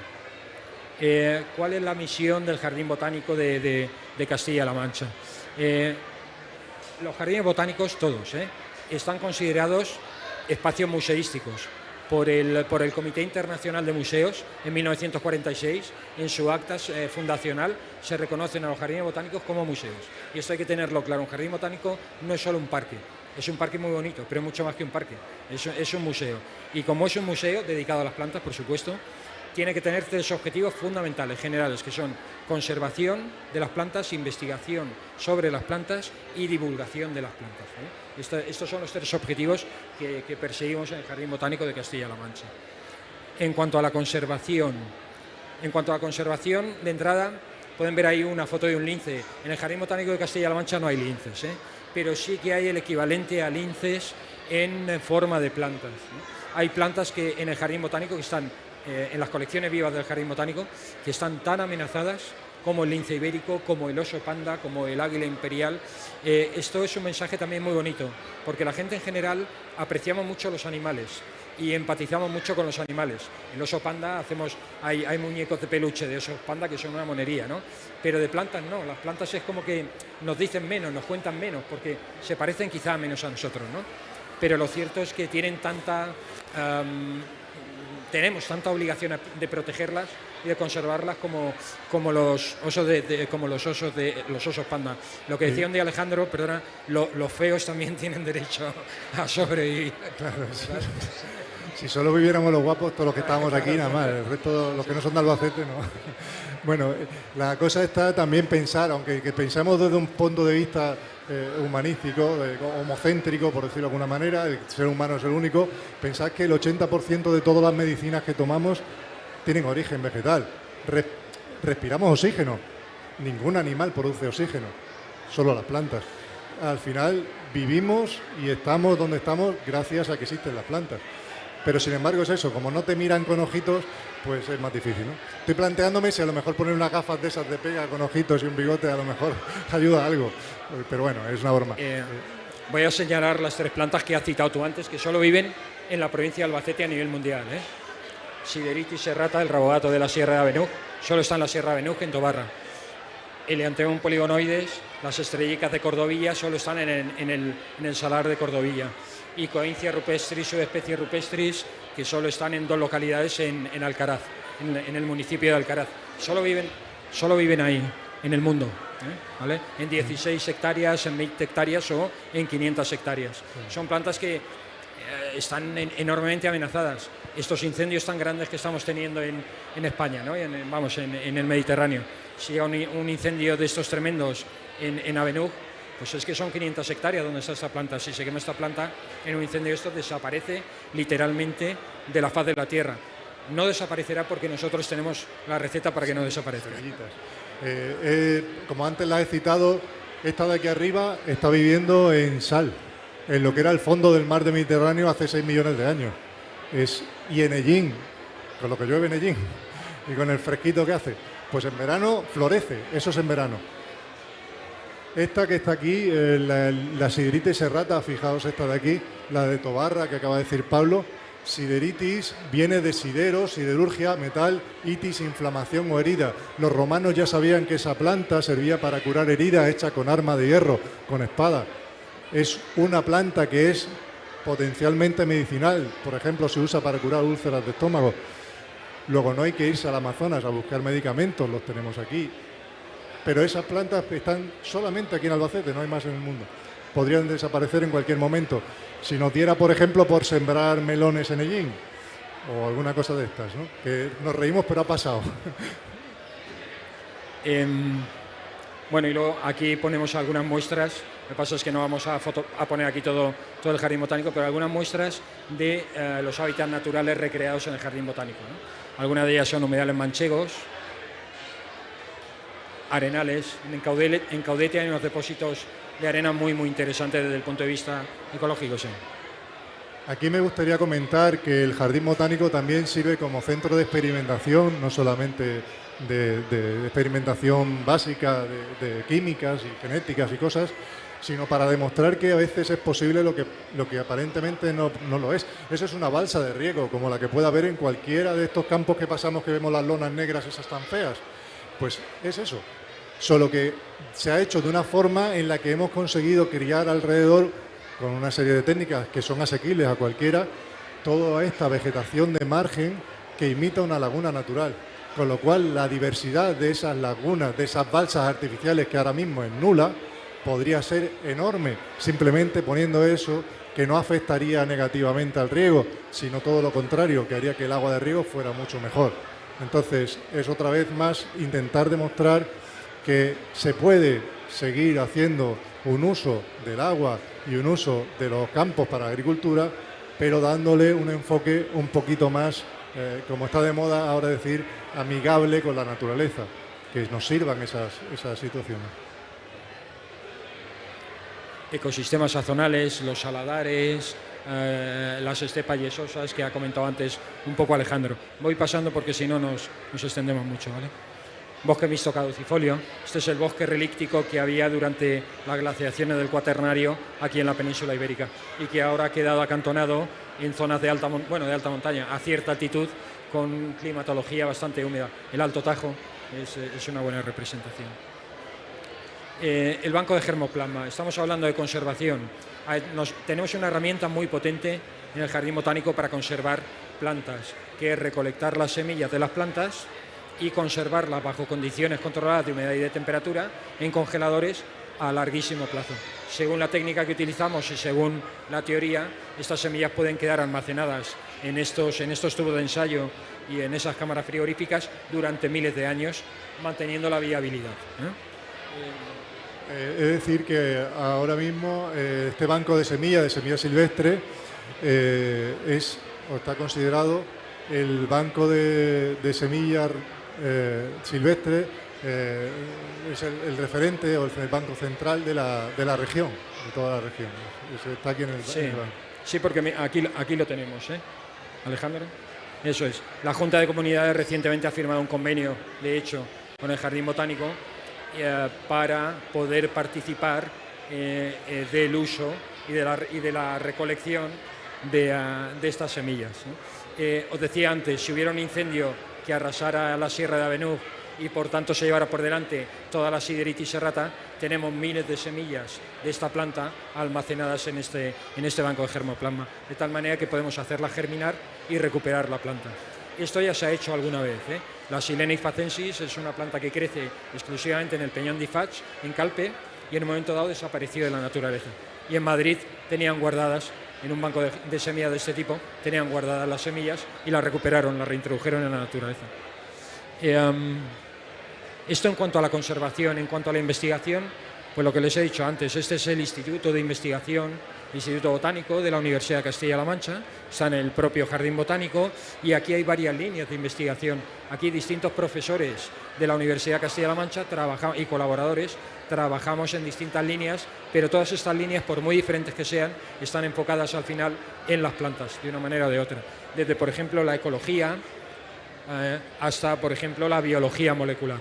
[SPEAKER 2] ¿Cuál es la misión del Jardín Botánico de Castilla-La Mancha? Los jardines botánicos, todos, están considerados espacios museísticos por el Comité Internacional de Museos en 1946. En su acta fundacional se reconocen a los jardines botánicos como museos. Y esto hay que tenerlo claro. Un jardín botánico no es solo un parque. Es un parque muy bonito, pero es mucho más que un parque. Es un museo. Y como es un museo dedicado a las plantas, por supuesto, tiene que tener tres objetivos fundamentales, generales, que son conservación de las plantas, investigación sobre las plantas y divulgación de las plantas. Estos son los tres objetivos que perseguimos en el Jardín Botánico de Castilla-La Mancha. En cuanto a la conservación, de entrada, pueden ver ahí una foto de un lince. En el Jardín Botánico de Castilla-La Mancha no hay linces, pero sí que hay el equivalente a linces en forma de plantas, ¿no? Hay plantas que en el jardín botánico que están en las colecciones vivas del jardín botánico que están tan amenazadas como el lince ibérico, como el oso panda, como el águila imperial. Esto es un mensaje también muy bonito, porque la gente en general apreciamos mucho los animales y empatizamos mucho con los animales. El oso panda hay muñecos de peluche de osos panda que son una monería, ¿no? Pero de plantas no, las plantas es como que nos dicen menos, nos cuentan menos, porque se parecen quizá menos a nosotros, ¿no? Pero lo cierto es que tienen tenemos tanta obligación de protegerlas y de conservarlas como los osos panda. Lo que decía un día Alejandro, perdona, los feos también tienen derecho a sobrevivir.
[SPEAKER 3] Claro, sí. Si solo viviéramos los guapos, todos los que estábamos aquí, nada más, el resto, los que no son de Albacete, no. Bueno, la cosa está también pensar, aunque que pensamos desde un punto de vista humanístico, homocéntrico, por decirlo de alguna manera, el ser humano es el único, pensad que el 80% de todas las medicinas que tomamos tienen origen vegetal. Respiramos oxígeno, ningún animal produce oxígeno, solo las plantas. Al final vivimos y estamos donde estamos gracias a que existen las plantas. Pero sin embargo es eso, como no te miran con ojitos, pues es más difícil, ¿no? Estoy planteándome si a lo mejor poner unas gafas de esas de pega con ojitos y un bigote a lo mejor ayuda a algo. Pero bueno, es una broma.
[SPEAKER 2] Voy a señalar las 3 plantas que has citado tú antes, que solo viven en la provincia de Albacete a nivel mundial, ¿eh? Sideritis serrata, el rabogato de la Sierra de Avenug, solo está en la Sierra de Avenug, en Tobarra. Eleanthemum poligonoides, las estrellicas de Cordovilla, solo están en el salar de Cordovilla. Y Coincia rupestris, subespecie rupestris, que solo están en 2 localidades en Alcaraz, en el municipio de Alcaraz. Solo viven ahí, en el mundo, ¿vale? En 16 hectáreas, en 20 hectáreas o en 500 hectáreas. Son plantas que están enormemente amenazadas. Estos incendios tan grandes que estamos teniendo en España, ¿no? en el Mediterráneo. Si llega un incendio de estos tremendos en Avenug, pues es que son 500 hectáreas donde está esta planta. Si se quema esta planta en un incendio de estos, desaparece literalmente de la faz de la tierra. No desaparecerá porque nosotros tenemos la receta para que no desaparezca.
[SPEAKER 3] Como antes la he citado, esta de aquí arriba está viviendo en sal, en lo que era el fondo del mar del Mediterráneo hace 6 millones de años. Y en Ellín, con lo que llueve en Ellín y con el fresquito que hace, pues en verano florece, eso es en verano. Esta que está aquí, la sideritis serrata, fijaos esta de aquí, la de Tobarra que acaba de decir Pablo. Sideritis viene de sidero, siderurgia, metal, itis, inflamación o herida. Los romanos ya sabían que esa planta servía para curar heridas hecha con arma de hierro, con espada. Es una planta que es potencialmente medicinal, por ejemplo, se usa para curar úlceras de estómago. Luego no hay que irse al Amazonas a buscar medicamentos, los tenemos aquí. Pero esas plantas están solamente aquí en Albacete, no hay más en el mundo. Podrían desaparecer en cualquier momento. Si nos diera, por ejemplo, por sembrar melones en Ellín o alguna cosa de estas, ¿no? Que nos reímos, pero ha pasado.
[SPEAKER 2] Bueno, y luego aquí ponemos algunas muestras. Lo que pasa es que no vamos a poner aquí todo el jardín botánico, pero algunas muestras de los hábitats naturales recreados en el jardín botánico, ¿no? Algunas de ellas son humedales manchegos, arenales. En Caudete hay unos depósitos de arena muy interesantes desde el punto de vista ecológico, sí.
[SPEAKER 3] Aquí me gustaría comentar que el jardín botánico también sirve como centro de experimentación, no solamente de experimentación básica de químicas y genéticas y cosas, sino para demostrar que a veces es posible lo que aparentemente no lo es. Eso es una balsa de riego, como la que puede haber en cualquiera de estos campos que pasamos, que vemos las lonas negras esas tan feas. Pues es eso, solo que se ha hecho de una forma en la que hemos conseguido criar alrededor, con una serie de técnicas que son asequibles a cualquiera, toda esta vegetación de margen que imita una laguna natural. Con lo cual la diversidad de esas lagunas, de esas balsas artificiales que ahora mismo es nula, podría ser enorme, simplemente poniendo eso que no afectaría negativamente al riego, sino todo lo contrario, que haría que el agua de riego fuera mucho mejor. Entonces, es otra vez más intentar demostrar que se puede seguir haciendo un uso del agua y un uso de los campos para la agricultura, pero dándole un enfoque un poquito más, como está de moda ahora decir, amigable con la naturaleza, que nos sirvan esas situaciones.
[SPEAKER 2] Ecosistemas sazonales, los saladares, las estepas yesosas que ha comentado antes un poco Alejandro. Voy pasando porque si no nos extendemos mucho, ¿vale? Bosque mixto caducifolio. Este es el bosque relíctico que había durante las glaciaciones del Cuaternario aquí en la península ibérica y que ahora ha quedado acantonado en zonas de alta montaña, a cierta altitud, con climatología bastante húmeda. El Alto Tajo es una buena representación. El banco de germoplasma. Estamos hablando de conservación. Tenemos una herramienta muy potente en el jardín botánico para conservar plantas, que es recolectar las semillas de las plantas y conservarlas bajo condiciones controladas de humedad y de temperatura en congeladores a larguísimo plazo. Según la técnica que utilizamos y según la teoría, estas semillas pueden quedar almacenadas en estos tubos de ensayo y en esas cámaras frigoríficas durante miles de años, manteniendo la viabilidad.
[SPEAKER 3] Es decir, que ahora mismo este banco de semilla silvestre, está considerado el banco de semillas silvestre, es el referente o el banco central de la región, de toda la región. Está aquí en el banco.
[SPEAKER 2] Sí, porque aquí lo tenemos, Alejandro. Eso es. La Junta de Comunidades recientemente ha firmado un convenio, de hecho, con el Jardín Botánico para poder participar del uso y de la recolección de estas semillas, ¿no? Os decía antes, si hubiera un incendio que arrasara la Sierra de Avenú y por tanto se llevara por delante toda la Sideritis serrata, tenemos miles de semillas de esta planta almacenadas en este banco de germoplasma, de tal manera que podemos hacerla germinar y recuperar la planta. Esto ya se ha hecho alguna vez, La Silene ifacensis es una planta que crece exclusivamente en el Peñón de Ifach, en Calpe, y en un momento dado desapareció de la naturaleza. Y en Madrid tenían guardadas, en un banco de semillas de este tipo, tenían guardadas las semillas y las recuperaron, las reintrodujeron en la naturaleza. Esto en cuanto a la conservación. En cuanto a la investigación, pues lo que les he dicho antes, este es el Instituto de Investigación, Instituto Botánico de la Universidad de Castilla-La Mancha, está en el propio Jardín Botánico y aquí hay varias líneas de investigación. Aquí distintos profesores de la Universidad de Castilla-La Mancha y colaboradores trabajamos en distintas líneas, pero todas estas líneas, por muy diferentes que sean, están enfocadas al final en las plantas, de una manera o de otra. Desde, por ejemplo, la ecología hasta, por ejemplo, la biología molecular.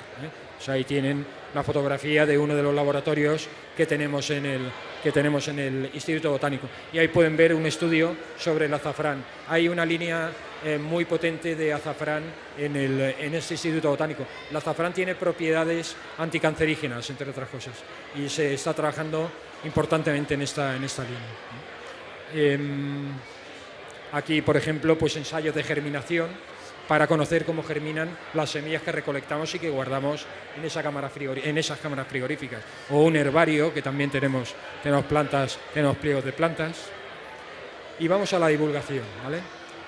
[SPEAKER 2] O sea, ahí tienen la fotografía de uno de los laboratorios que tenemos en el Instituto Botánico. Y ahí pueden ver un estudio sobre el azafrán. Hay una línea muy potente de azafrán en este Instituto Botánico. El azafrán tiene propiedades anticancerígenas, entre otras cosas, y se está trabajando importantemente en esta línea. Aquí, por ejemplo, pues ensayos de germinación para conocer cómo germinan las semillas que recolectamos y que guardamos en esas cámaras frigoríficas. O un herbario, que también tenemos plantas, tenemos pliegos de plantas. Y vamos a la divulgación, ¿vale?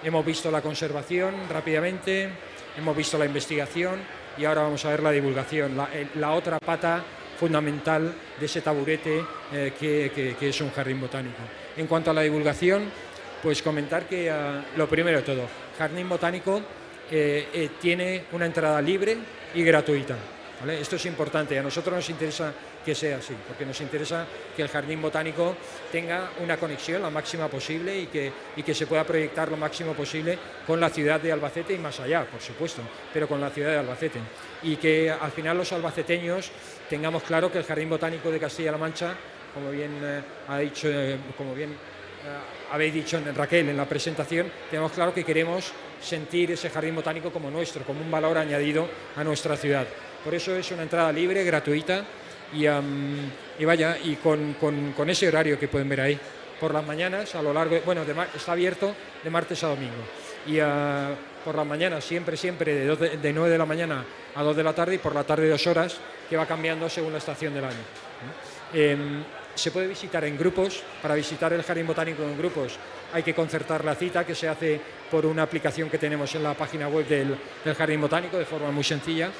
[SPEAKER 2] Hemos visto la conservación rápidamente, hemos visto la investigación y ahora vamos a ver la divulgación, la otra pata fundamental de ese taburete que es un jardín botánico. En cuanto a la divulgación, pues comentar que lo primero de todo, Jardín Botánico tiene una entrada libre y gratuita, ¿vale? Esto es importante, a nosotros nos interesa que sea así, porque nos interesa que el Jardín Botánico tenga una conexión la máxima posible y que se pueda proyectar lo máximo posible con la ciudad de Albacete y más allá, por supuesto, pero con la ciudad de Albacete. Y que al final los albaceteños tengamos claro que el Jardín Botánico de Castilla-La Mancha, como bien habéis dicho en Raquel en la presentación, tenemos claro que queremos sentir ese jardín botánico como nuestro, como un valor añadido a nuestra ciudad. Por eso es una entrada libre, gratuita y con ese horario que pueden ver ahí. Por las mañanas, a lo largo, está abierto de martes a domingo. Y por las mañanas siempre de 9 de la mañana a 2 de la tarde y por la tarde 2 horas, que va cambiando según la estación del año. Se puede visitar en grupos. Para visitar el Jardín Botánico en grupos hay que concertar la cita, que se hace por una aplicación que tenemos en la página web del Jardín Botánico de forma muy sencilla.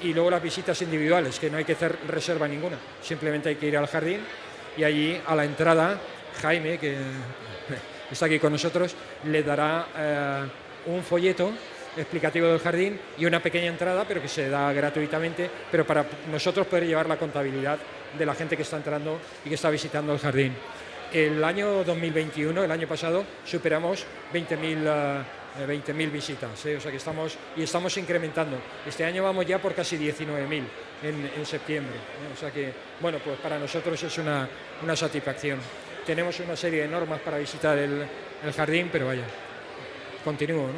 [SPEAKER 2] Y luego las visitas individuales, que no hay que hacer reserva ninguna, simplemente hay que ir al jardín y allí a la entrada Jaime, que está aquí con nosotros, le dará un folleto explicativo del jardín y una pequeña entrada, pero que se da gratuitamente, pero para nosotros poder llevar la contabilidad de la gente que está entrando y que está visitando el jardín. El año 2021, el año pasado, superamos 20.000 visitas, o sea que estamos incrementando. Este año vamos ya por casi 19.000 en septiembre, o sea que, bueno, pues para nosotros es una satisfacción. Tenemos una serie de normas para visitar el jardín, pero vaya, continúo, ¿no?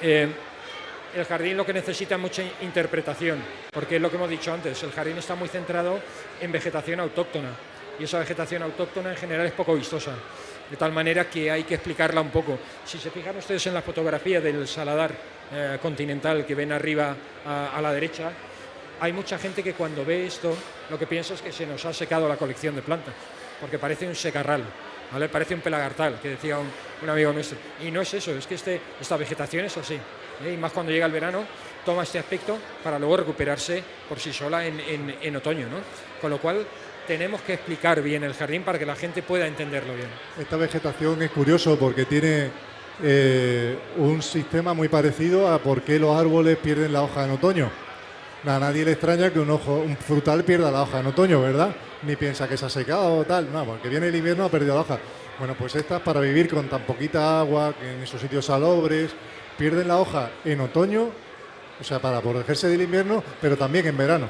[SPEAKER 2] El jardín lo que necesita es mucha interpretación, porque es lo que hemos dicho antes, el jardín está muy centrado en vegetación autóctona, y esa vegetación autóctona en general es poco vistosa, de tal manera que hay que explicarla un poco. Si se fijan ustedes en la fotografía del saladar continental que ven arriba a la derecha, hay mucha gente que cuando ve esto lo que piensa es que se nos ha secado la colección de plantas, porque parece un secarral, ¿vale? Parece un pelagartal, que decía un amigo nuestro, y no es eso, es que esta vegetación es así, y más cuando llega el verano toma este aspecto para luego recuperarse por sí sola en otoño, ¿no? Con lo cual tenemos que explicar bien el jardín para que la gente pueda entenderlo bien.
[SPEAKER 3] Esta vegetación es curioso porque tiene un sistema muy parecido a por qué los árboles pierden la hoja en otoño. A nadie le extraña que un frutal pierda la hoja en otoño, ¿verdad? Ni piensa que se ha secado o tal, no, porque viene el invierno ha perdido la hoja. Bueno, pues estas, para vivir con tan poquita agua, que en esos sitios salobres, pierden la hoja en otoño, o sea, para protegerse del invierno, pero también en verano.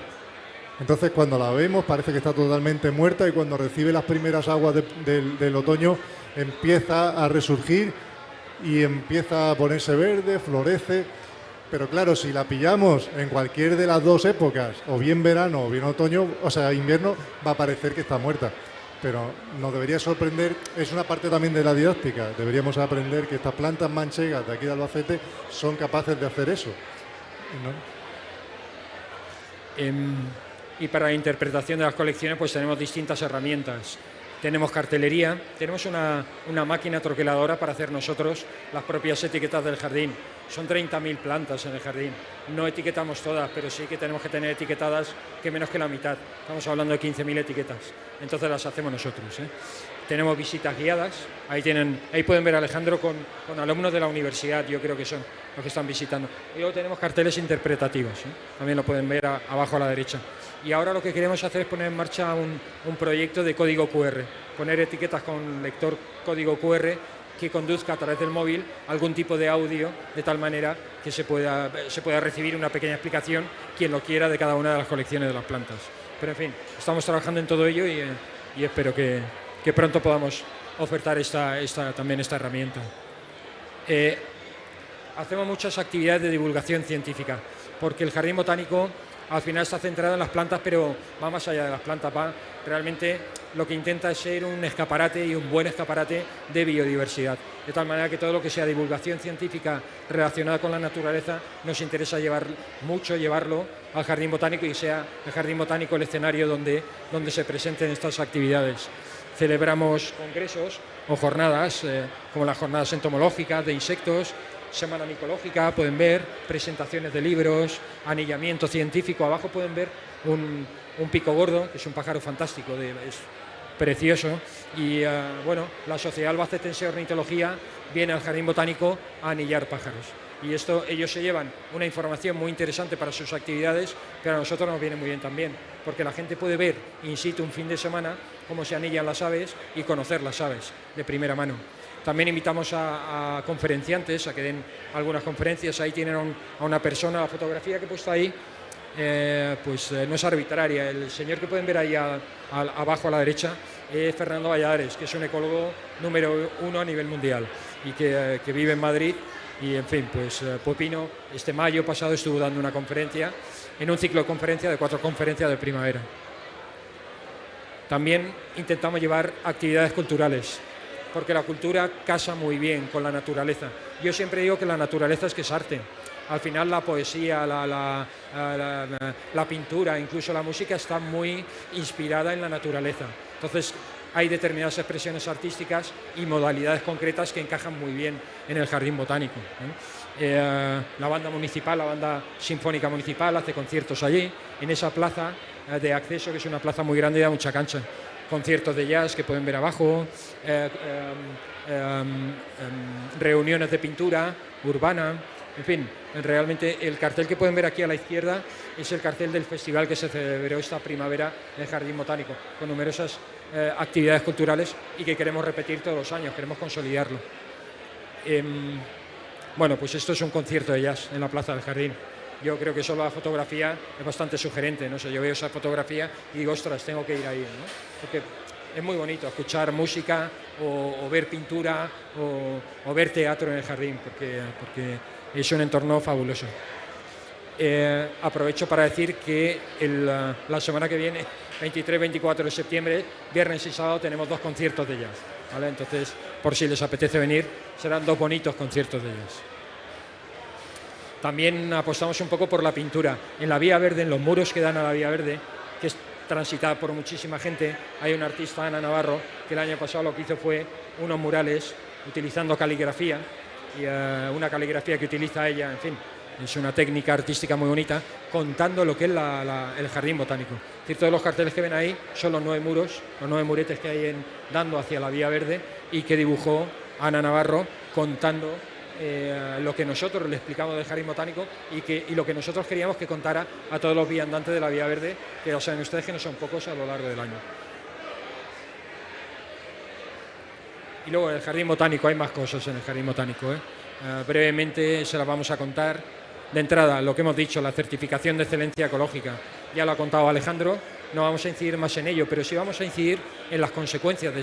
[SPEAKER 3] Entonces, cuando la vemos parece que está totalmente muerta, y cuando recibe las primeras aguas del otoño empieza a resurgir y empieza a ponerse verde, florece. Pero claro, si la pillamos en cualquier de las dos épocas, o bien verano o bien otoño, o sea, invierno, va a parecer que está muerta. Pero nos debería sorprender, es una parte también de la didáctica, deberíamos aprender que estas plantas manchegas de aquí de Albacete son capaces de hacer eso, ¿no?
[SPEAKER 2] Y para la interpretación de las colecciones pues tenemos distintas herramientas. Tenemos cartelería, tenemos una máquina troqueladora para hacer nosotros las propias etiquetas del jardín. Son 30.000 plantas en el jardín. No etiquetamos todas, pero sí que tenemos que tener etiquetadas que menos que la mitad. Estamos hablando de 15.000 etiquetas. Entonces las hacemos nosotros, ¿eh? Tenemos visitas guiadas. Ahí pueden ver a Alejandro con alumnos de la universidad, yo creo que son los que están visitando. Y luego tenemos carteles interpretativos, ¿eh? También lo pueden ver abajo a la derecha. Y ahora lo que queremos hacer es poner en marcha un proyecto de código QR, poner etiquetas con lector código QR que conduzca a través del móvil algún tipo de audio, de tal manera que se pueda recibir una pequeña explicación, quien lo quiera, de cada una de las colecciones de las plantas. Pero en fin, estamos trabajando en todo ello y espero que pronto podamos ofertar también esta herramienta. Hacemos muchas actividades de divulgación científica, porque el jardín botánico al final está centrado en las plantas, pero va más allá de las plantas, realmente lo que intenta es ser un escaparate, y un buen escaparate de biodiversidad, de tal manera que todo lo que sea divulgación científica relacionada con la naturaleza nos interesa llevarlo al jardín botánico, y sea el jardín botánico el escenario donde se presenten estas actividades. Celebramos congresos o jornadas, como las jornadas entomológicas de insectos, semana micológica, pueden ver presentaciones de libros, anillamiento científico. Abajo pueden ver un pico gordo, que es un pájaro fantástico, es precioso. Y bueno, la Sociedad Albacetense de Ornitología viene al Jardín Botánico a anillar pájaros. Y ellos se llevan una información muy interesante para sus actividades, pero a nosotros nos viene muy bien también, porque la gente puede ver in situ un fin de semana cómo se anillan las aves y conocer las aves de primera mano. También invitamos a conferenciantes a que den algunas conferencias. Ahí tienen a una persona, la fotografía que he puesto ahí, pues no es arbitraria. El señor que pueden ver ahí abajo a la derecha es Fernando Valladares, que es un ecólogo número 1 a nivel mundial y que vive en Madrid. Y en fin, pues Popino este mayo pasado estuvo dando una conferencia en un ciclo de conferencias, de 4 conferencias de primavera. También intentamos llevar actividades culturales, porque la cultura casa muy bien con la naturaleza. Yo siempre digo que la naturaleza es que es arte. Al final la poesía, la pintura, incluso la música está muy inspirada en la naturaleza. Entonces hay determinadas expresiones artísticas y modalidades concretas que encajan muy bien en el jardín botánico, ¿eh? La banda municipal, la banda sinfónica municipal hace conciertos allí, en esa plaza de acceso, que es una plaza muy grande y da mucha cancha. Conciertos de jazz que pueden ver abajo, reuniones de pintura urbana, en fin, realmente el cartel que pueden ver aquí a la izquierda es el cartel del festival que se celebró esta primavera en el Jardín Botánico, con numerosas actividades culturales y que queremos repetir todos los años, queremos consolidarlo. Bueno, pues esto es un concierto de jazz en la Plaza del Jardín. Yo creo que solo la fotografía es bastante sugerente, no sé, yo veo esa fotografía y digo, ostras, tengo que ir ahí, ¿no? Porque es muy bonito escuchar música o ver pintura o ver teatro en el jardín, porque es un entorno fabuloso. Aprovecho para decir que la semana que viene, 23-24 de septiembre, viernes y sábado, tenemos 2 conciertos de jazz, ¿vale? Entonces, por si les apetece venir, serán 2 bonitos conciertos de jazz. También apostamos un poco por la pintura. En la Vía Verde, en los muros que dan a la Vía Verde, que es transitada por muchísima gente, hay una artista, Ana Navarro, que el año pasado lo que hizo fue unos murales utilizando caligrafía, y una caligrafía que utiliza ella, en fin, es una técnica artística muy bonita, contando lo que es el jardín botánico. Es decir, todos los carteles que ven ahí son los 9 muros, los 9 muretes que hay dando hacia la Vía Verde y que dibujó Ana Navarro contando lo que nosotros le explicamos del jardín botánico y lo que nosotros queríamos que contara a todos los viandantes de la Vía Verde, que ya saben ustedes que no son pocos a lo largo del año. Y luego en el jardín botánico hay más cosas en el jardín botánico, brevemente se las vamos a contar. De entrada, lo que hemos dicho, la certificación de excelencia ecológica, ya lo ha contado Alejandro, no vamos a incidir más en ello, pero sí vamos a incidir en las consecuencias de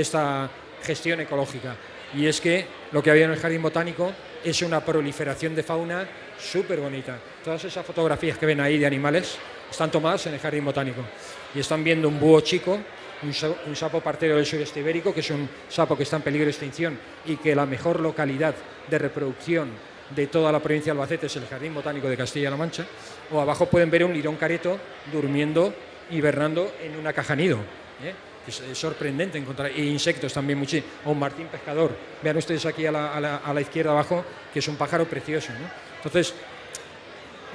[SPEAKER 2] esta gestión ecológica. Y es que lo que había en el jardín botánico es una proliferación de fauna súper bonita. Todas esas fotografías que ven ahí de animales están tomadas en el jardín botánico. Y están viendo un búho chico, un sapo partero del sureste ibérico, que es un sapo que está en peligro de extinción y que la mejor localidad de reproducción de toda la provincia de Albacete es el Jardín Botánico de Castilla-La Mancha. O abajo pueden ver un lirón careto durmiendo, hibernando en una caja nido, Es sorprendente encontrar, y insectos también muchísimo, o un martín pescador. Vean ustedes aquí a la izquierda abajo, que es un pájaro precioso, ¿no? Entonces,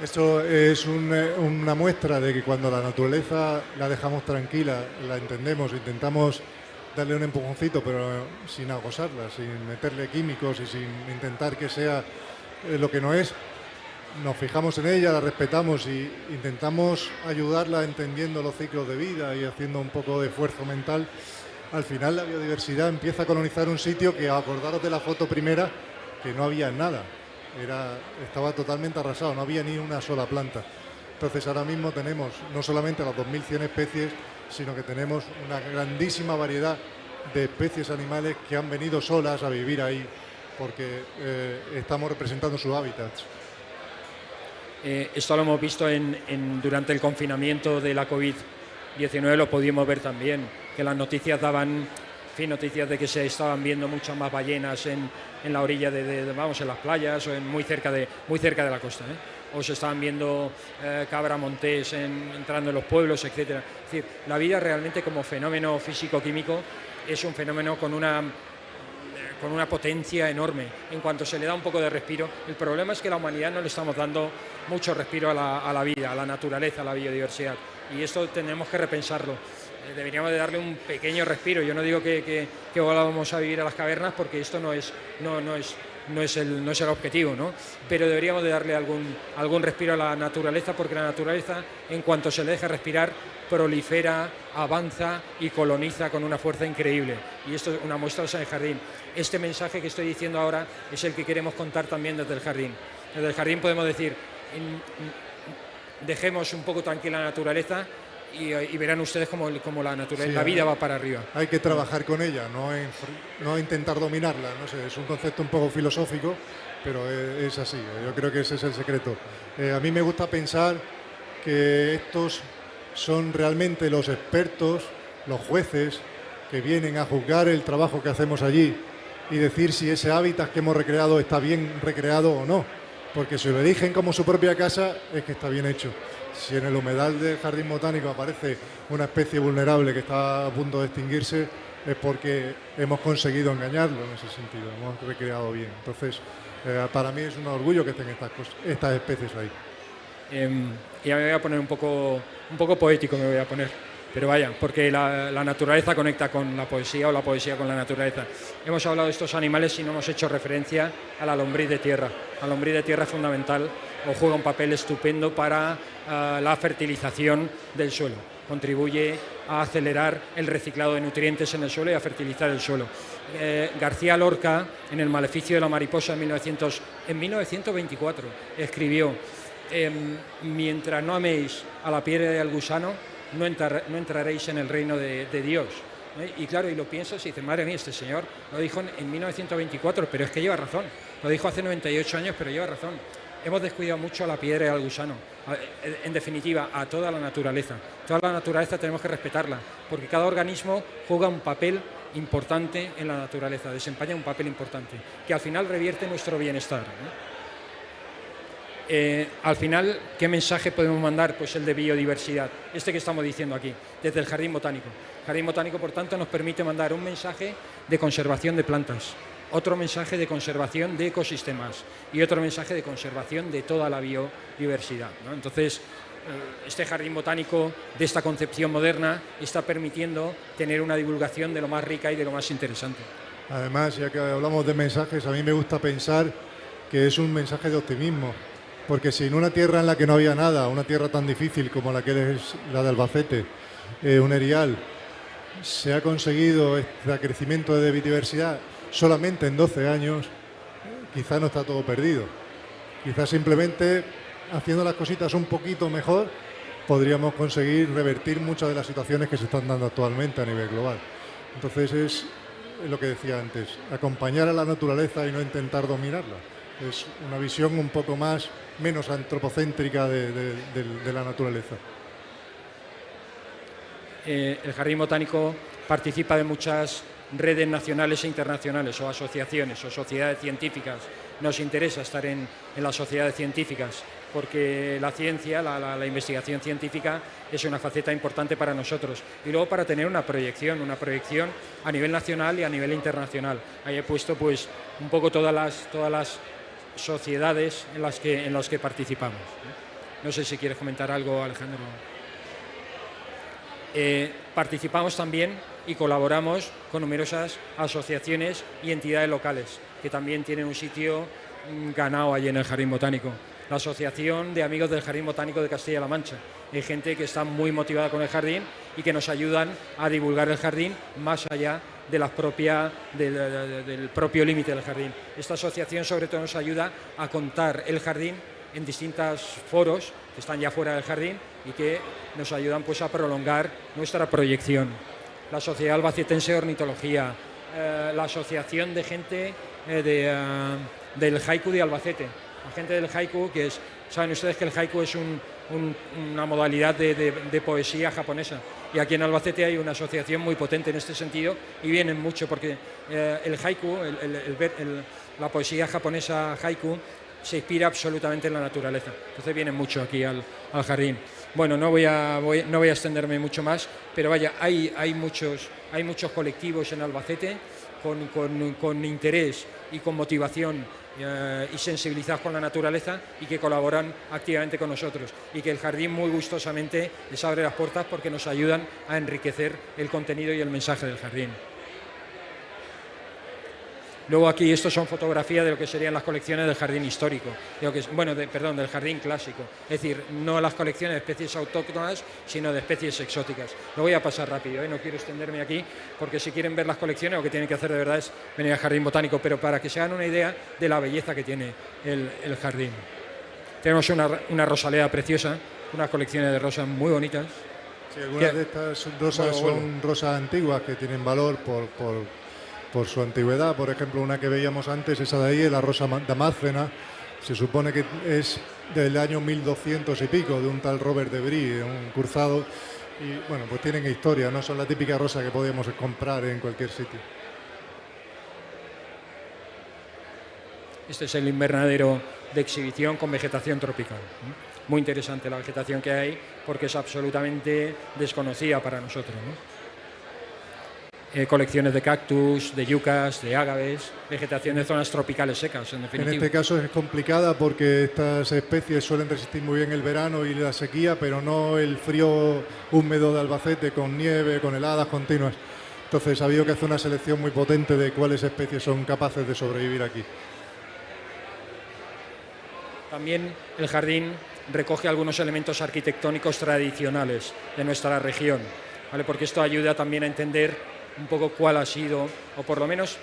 [SPEAKER 3] esto es una muestra de que cuando la naturaleza la dejamos tranquila, la entendemos, intentamos darle un empujoncito, pero sin agosarla, sin meterle químicos y sin intentar que sea lo que no es. Nos fijamos en ella, la respetamos y intentamos ayudarla entendiendo los ciclos de vida y haciendo un poco de esfuerzo mental. Al final la biodiversidad empieza a colonizar un sitio que, acordaros de la foto primera, que no había nada, estaba totalmente arrasado, no había ni una sola planta. Entonces ahora mismo tenemos no solamente las 2.100 especies, sino que tenemos una grandísima variedad de especies animales que han venido solas a vivir ahí, porque estamos representando sus hábitats.
[SPEAKER 2] Esto lo hemos visto durante el confinamiento de la COVID-19, lo pudimos ver también, que las noticias daban noticias de que se estaban viendo muchas más ballenas en la orilla en las playas o muy cerca de la costa, o se estaban viendo cabra montés entrando en los pueblos, etcétera. Es decir, la vida realmente como fenómeno físico-químico es un fenómeno con una potencia enorme. En cuanto se le da un poco de respiro, el problema es que la humanidad no le estamos dando mucho respiro a la vida, a la naturaleza, a la biodiversidad, y esto tenemos que repensarlo. Deberíamos de darle un pequeño respiro. Yo no digo que volvamos a vivir a las cavernas, porque esto no es el objetivo, ¿no? Pero deberíamos de darle algún respiro a la naturaleza, porque la naturaleza, en cuanto se le deja respirar, prolifera, avanza y coloniza con una fuerza increíble. Y esto es una muestra en el jardín. Este mensaje que estoy diciendo ahora es el que queremos contar también desde el jardín. Desde el jardín podemos decir, dejemos un poco tranquila la naturaleza y verán ustedes cómo la naturaleza, la vida va para arriba. Hay
[SPEAKER 3] que trabajar con ella, no intentar dominarla. No sé, es un concepto un poco filosófico, pero es así. Yo creo que ese es el secreto. A mí me gusta pensar que estos son realmente los expertos, los jueces, que vienen a juzgar el trabajo que hacemos allí y decir si ese hábitat que hemos recreado está bien recreado o no. Porque si lo eligen como su propia casa, es que está bien hecho. Si en el humedal del Jardín Botánico aparece una especie vulnerable que está a punto de extinguirse, es porque hemos conseguido engañarlo en ese sentido, hemos recreado bien. Entonces, para mí es un orgullo que estén estas especies ahí.
[SPEAKER 2] Y me voy a poner un poco poético, me voy a poner. pero vaya, porque la naturaleza conecta con la poesía o la poesía con la naturaleza. Hemos hablado de estos animales y no hemos hecho referencia a la lombriz de tierra. La lombriz de tierra es fundamental o juega un papel estupendo para la fertilización del suelo. Contribuye a acelerar el reciclado de nutrientes en el suelo y a fertilizar el suelo. García Lorca, en El maleficio de la mariposa en 1924, escribió: mientras no améis a la piedra y al gusano, no entraréis en el reino de Dios. Y claro, y lo piensas y dices, madre mía, este señor lo dijo en 1924, pero es que lleva razón. Lo dijo hace 98 años, pero lleva razón. Hemos descuidado mucho a la piedra y al gusano. En definitiva, a toda la naturaleza. Toda la naturaleza tenemos que respetarla, porque cada organismo juega un papel importante en la naturaleza, desempeña un papel importante, que al final revierte nuestro bienestar, ¿no? Al final, ¿qué mensaje podemos mandar? Pues el de biodiversidad, este que estamos diciendo aquí, desde el Jardín Botánico. El Jardín Botánico, por tanto, nos permite mandar un mensaje de conservación de plantas, otro mensaje de conservación de ecosistemas y otro mensaje de conservación de toda la biodiversidad, ¿no? Entonces, este Jardín Botánico, de esta concepción moderna, está permitiendo tener una divulgación de lo más rica y de lo más interesante.
[SPEAKER 3] Además, ya que hablamos de mensajes, a mí me gusta pensar que es un mensaje de optimismo. Porque si en una tierra en la que no había nada, una tierra tan difícil como la que es la de Albacete, un erial, se ha conseguido este crecimiento de biodiversidad solamente en 12 años, quizá no está todo perdido. Quizás simplemente haciendo las cositas un poquito mejor podríamos conseguir revertir muchas de las situaciones que se están dando actualmente a nivel global. Entonces es lo que decía antes, acompañar a la naturaleza y no intentar dominarla. Es una visión un poco menos antropocéntrica de la naturaleza.
[SPEAKER 2] El Jardín Botánico participa de muchas redes nacionales e internacionales, o asociaciones, o sociedades científicas. Nos interesa estar en las sociedades científicas, porque la ciencia, la investigación científica es una faceta importante para nosotros. Y luego para tener una proyección a nivel nacional y a nivel internacional. Ahí he puesto pues un poco todas las sociedades en las que participamos. No sé si quieres comentar algo, Alejandro. Participamos también y colaboramos con numerosas asociaciones y entidades locales que también tienen un sitio ganado allí en el Jardín Botánico. La Asociación de Amigos del Jardín Botánico de Castilla-La Mancha. Hay gente que está muy motivada con el jardín y que nos ayudan a divulgar el jardín más allá de del propio límite del jardín. Esta asociación sobre todo nos ayuda a contar el jardín en distintos foros que están ya fuera del jardín y que nos ayudan pues a prolongar nuestra proyección. La Sociedad Albacetense de Ornitología, la Asociación de gente del Haiku de Albacete. La gente del haiku, saben ustedes que el haiku es una modalidad de poesía japonesa, y aquí en Albacete hay una asociación muy potente en este sentido y vienen mucho porque el haiku, la poesía japonesa haiku, se inspira absolutamente en la naturaleza. Entonces vienen mucho aquí al jardín. Bueno, no voy a extenderme mucho más, pero vaya, hay muchos colectivos en Albacete con interés y con motivación y sensibilizados con la naturaleza y que colaboran activamente con nosotros, y que el jardín muy gustosamente les abre las puertas porque nos ayudan a enriquecer el contenido y el mensaje del jardín. Luego aquí estos son fotografías de lo que serían las colecciones del jardín histórico, del jardín clásico, es decir, no las colecciones de especies autóctonas, sino de especies exóticas. Lo voy a pasar rápido, no quiero extenderme aquí, porque si quieren ver las colecciones lo que tienen que hacer de verdad es venir al Jardín Botánico, pero para que se hagan una idea de la belleza que tiene el jardín. Tenemos una rosaleda preciosa, unas colecciones de rosas muy bonitas.
[SPEAKER 3] Sí, algunas de estas rosas son rosas antiguas que tienen valor por su antigüedad. Por ejemplo, una que veíamos antes, esa de ahí, es la rosa damácena, se supone que es del año 1200 y pico, de un tal Robert de Brie, un cruzado, y bueno, pues tienen historia, no son la típica rosa que podíamos comprar en cualquier sitio.
[SPEAKER 2] Este es el invernadero de exhibición con vegetación tropical. Muy interesante la vegetación que hay, porque es absolutamente desconocida para nosotros, ¿no? colecciones de cactus, de yucas, de ágaves, vegetación de zonas tropicales secas, en definitiva.
[SPEAKER 3] En este caso es complicada porque estas especies suelen resistir muy bien el verano y la sequía, pero no el frío húmedo de Albacete con nieve, con heladas continuas. Entonces ha habido que hacer una selección muy potente de cuáles especies son capaces de sobrevivir aquí.
[SPEAKER 2] También el jardín recoge algunos elementos arquitectónicos tradicionales de nuestra región, ¿vale? Porque esto ayuda también a entender un poco cuál ha sido, o por lo menos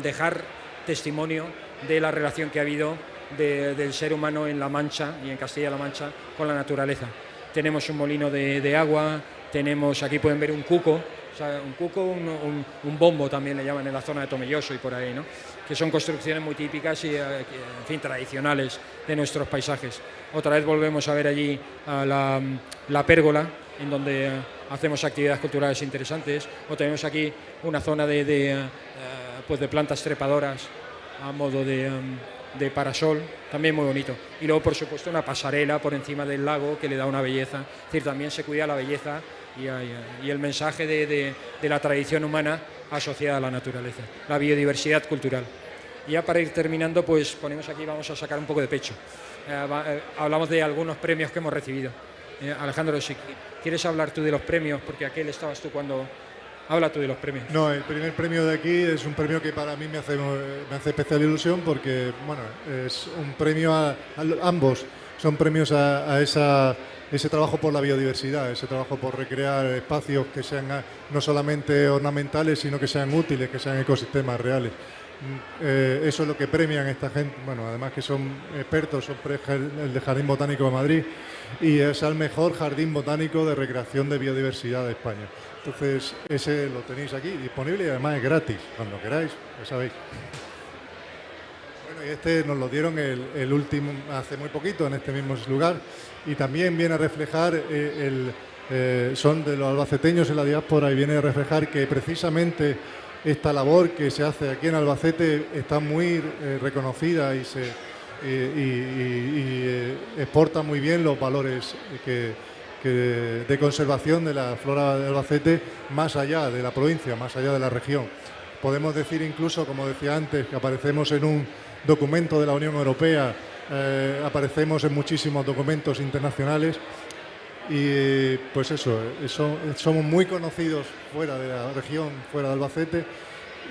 [SPEAKER 2] dejar testimonio de la relación que ha habido del ser humano en La Mancha y en Castilla-La Mancha con la naturaleza. Tenemos un molino de agua, tenemos, aquí pueden ver un cuco, o sea, un bombo también le llaman en la zona de Tomelloso y por ahí, ¿no? Que son construcciones muy típicas y, en fin, tradicionales de nuestros paisajes. Otra vez volvemos a ver allí la pérgola, en donde hacemos actividades culturales interesantes, o tenemos aquí una zona de plantas trepadoras a modo de parasol, también muy bonito. Y luego, por supuesto, una pasarela por encima del lago que le da una belleza. Es decir, también se cuida la belleza y el mensaje de la tradición humana asociada a la naturaleza, la biodiversidad cultural. Y ya para ir terminando, pues ponemos aquí, vamos a sacar un poco de pecho. Hablamos de algunos premios que hemos recibido. Alejandro, si quieres hablar tú de los premios, porque aquel estabas tú cuando... Habla tú de los premios.
[SPEAKER 3] No, el primer premio de aquí es un premio que para mí me hace especial ilusión porque, bueno, es un premio ambos son premios a ese trabajo por la biodiversidad, ese trabajo por recrear espacios que sean no solamente ornamentales, sino que sean útiles, que sean ecosistemas reales. Eso es lo que premian esta gente, bueno, además que son expertos, son el de Jardín Botánico de Madrid y es el mejor jardín botánico de recreación de biodiversidad de España. Entonces, ese lo tenéis aquí disponible y además es gratis, cuando queráis, ya sabéis. Bueno, y este nos lo dieron el último, hace muy poquito, en este mismo lugar, y también viene a reflejar, son de los albaceteños en la diáspora, y viene a reflejar que precisamente esta labor que se hace aquí en Albacete está muy reconocida y exporta muy bien los valores de conservación de la flora de Albacete más allá de la provincia, más allá de la región. Podemos decir incluso, como decía antes, que aparecemos en un documento de la Unión Europea, aparecemos en muchísimos documentos internacionales y pues eso, somos muy conocidos fuera de la región, fuera de Albacete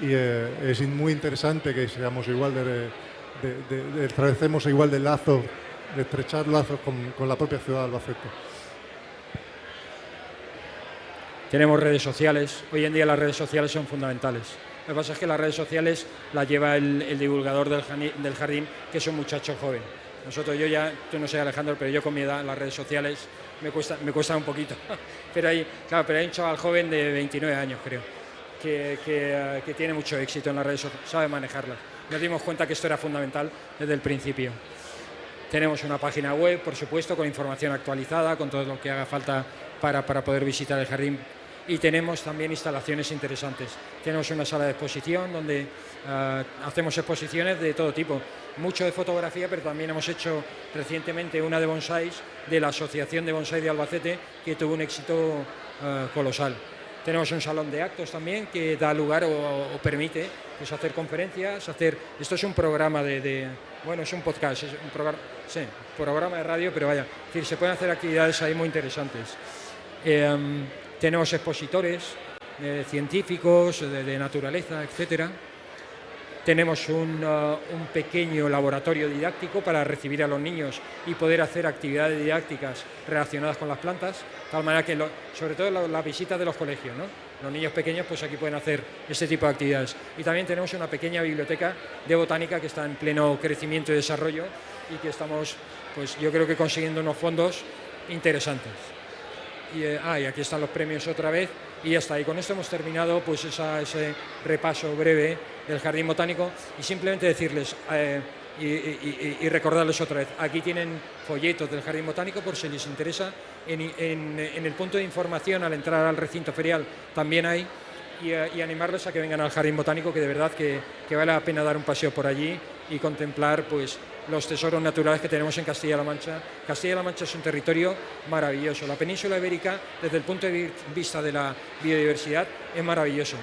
[SPEAKER 3] y es muy interesante que seamos igual establecemos igual de lazos, de estrechar lazos con la propia ciudad de Albacete.
[SPEAKER 2] Tenemos redes sociales. Hoy en día las redes sociales son fundamentales. Lo que pasa es que las redes sociales las lleva el divulgador del jardín, que es un muchacho joven. Nosotros, tú no sé, Alejandro, pero yo con mi edad las redes sociales me cuesta un poquito. Pero hay un chaval joven de 29 años, creo, que tiene mucho éxito en las redes sociales, sabe manejarlas. Nos dimos cuenta que esto era fundamental desde el principio. Tenemos una página web, por supuesto, con información actualizada, con todo lo que haga falta para poder visitar el jardín. Y tenemos también instalaciones interesantes. Tenemos una sala de exposición donde hacemos exposiciones de todo tipo. Mucho de fotografía, pero también hemos hecho recientemente una de bonsáis de la Asociación de Bonsái de Albacete, que tuvo un éxito colosal. Tenemos un salón de actos también que da lugar o permite pues, hacer conferencias, esto es un programa bueno, es un podcast, es un programa de radio, pero vaya, es decir, se pueden hacer actividades ahí muy interesantes. Tenemos expositores científicos, de naturaleza, etcétera. Tenemos un pequeño laboratorio didáctico para recibir a los niños y poder hacer actividades didácticas relacionadas con las plantas, de tal manera que, sobre todo las visitas de los colegios, ¿no? Los niños pequeños pues aquí pueden hacer este tipo de actividades. Y también tenemos una pequeña biblioteca de botánica que está en pleno crecimiento y desarrollo y que estamos, pues yo creo que consiguiendo unos fondos interesantes. Y aquí están los premios otra vez y ya está. Y con esto hemos terminado pues ese repaso breve del Jardín Botánico y simplemente decirles y recordarles otra vez, aquí tienen folletos del Jardín Botánico por si les interesa, en el punto de información al entrar al recinto ferial también hay y animarles a que vengan al Jardín Botánico, que de verdad que vale la pena dar un paseo por allí y contemplar pues los tesoros naturales que tenemos en Castilla-La Mancha. Castilla-La Mancha es un territorio maravilloso. La península ibérica, desde el punto de vista de la biodiversidad, es maravilloso.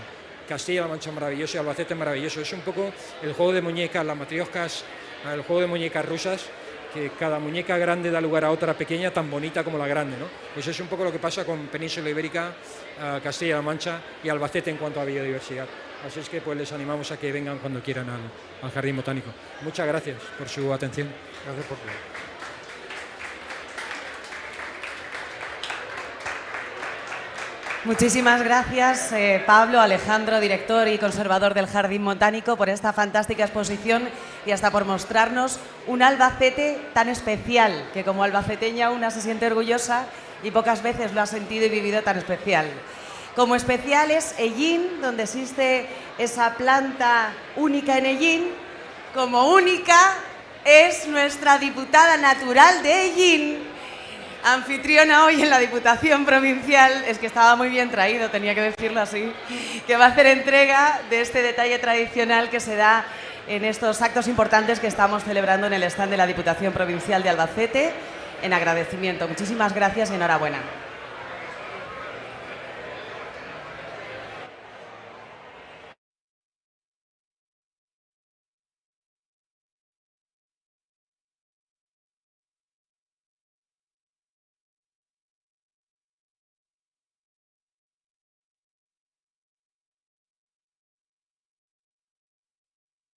[SPEAKER 2] Castilla-La Mancha es maravilloso y Albacete es maravilloso. Es un poco el juego de muñecas, las matrioscas, el juego de muñecas rusas, que cada muñeca grande da lugar a otra pequeña tan bonita como la grande, ¿no? Pues es un poco lo que pasa con península ibérica, Castilla-La Mancha y Albacete en cuanto a biodiversidad. Así es que pues les animamos a que vengan cuando quieran al Jardín Botánico. Muchas gracias por su atención.
[SPEAKER 3] Gracias por todo.
[SPEAKER 1] Muchísimas gracias, Pablo, Alejandro, director y conservador del Jardín Botánico, por esta fantástica exposición y hasta por mostrarnos un Albacete tan especial, que como albaceteña una se siente orgullosa y pocas veces lo ha sentido y vivido tan especial. Como especial es Ellín, donde existe esa planta única en Ellín. Como única es nuestra diputada natural de Ellín, anfitriona hoy en la Diputación Provincial, es que estaba muy bien traído, tenía que decirlo así, que va a hacer entrega de este detalle tradicional que se da en estos actos importantes que estamos celebrando en el stand de la Diputación Provincial de Albacete, en agradecimiento. Muchísimas gracias y enhorabuena.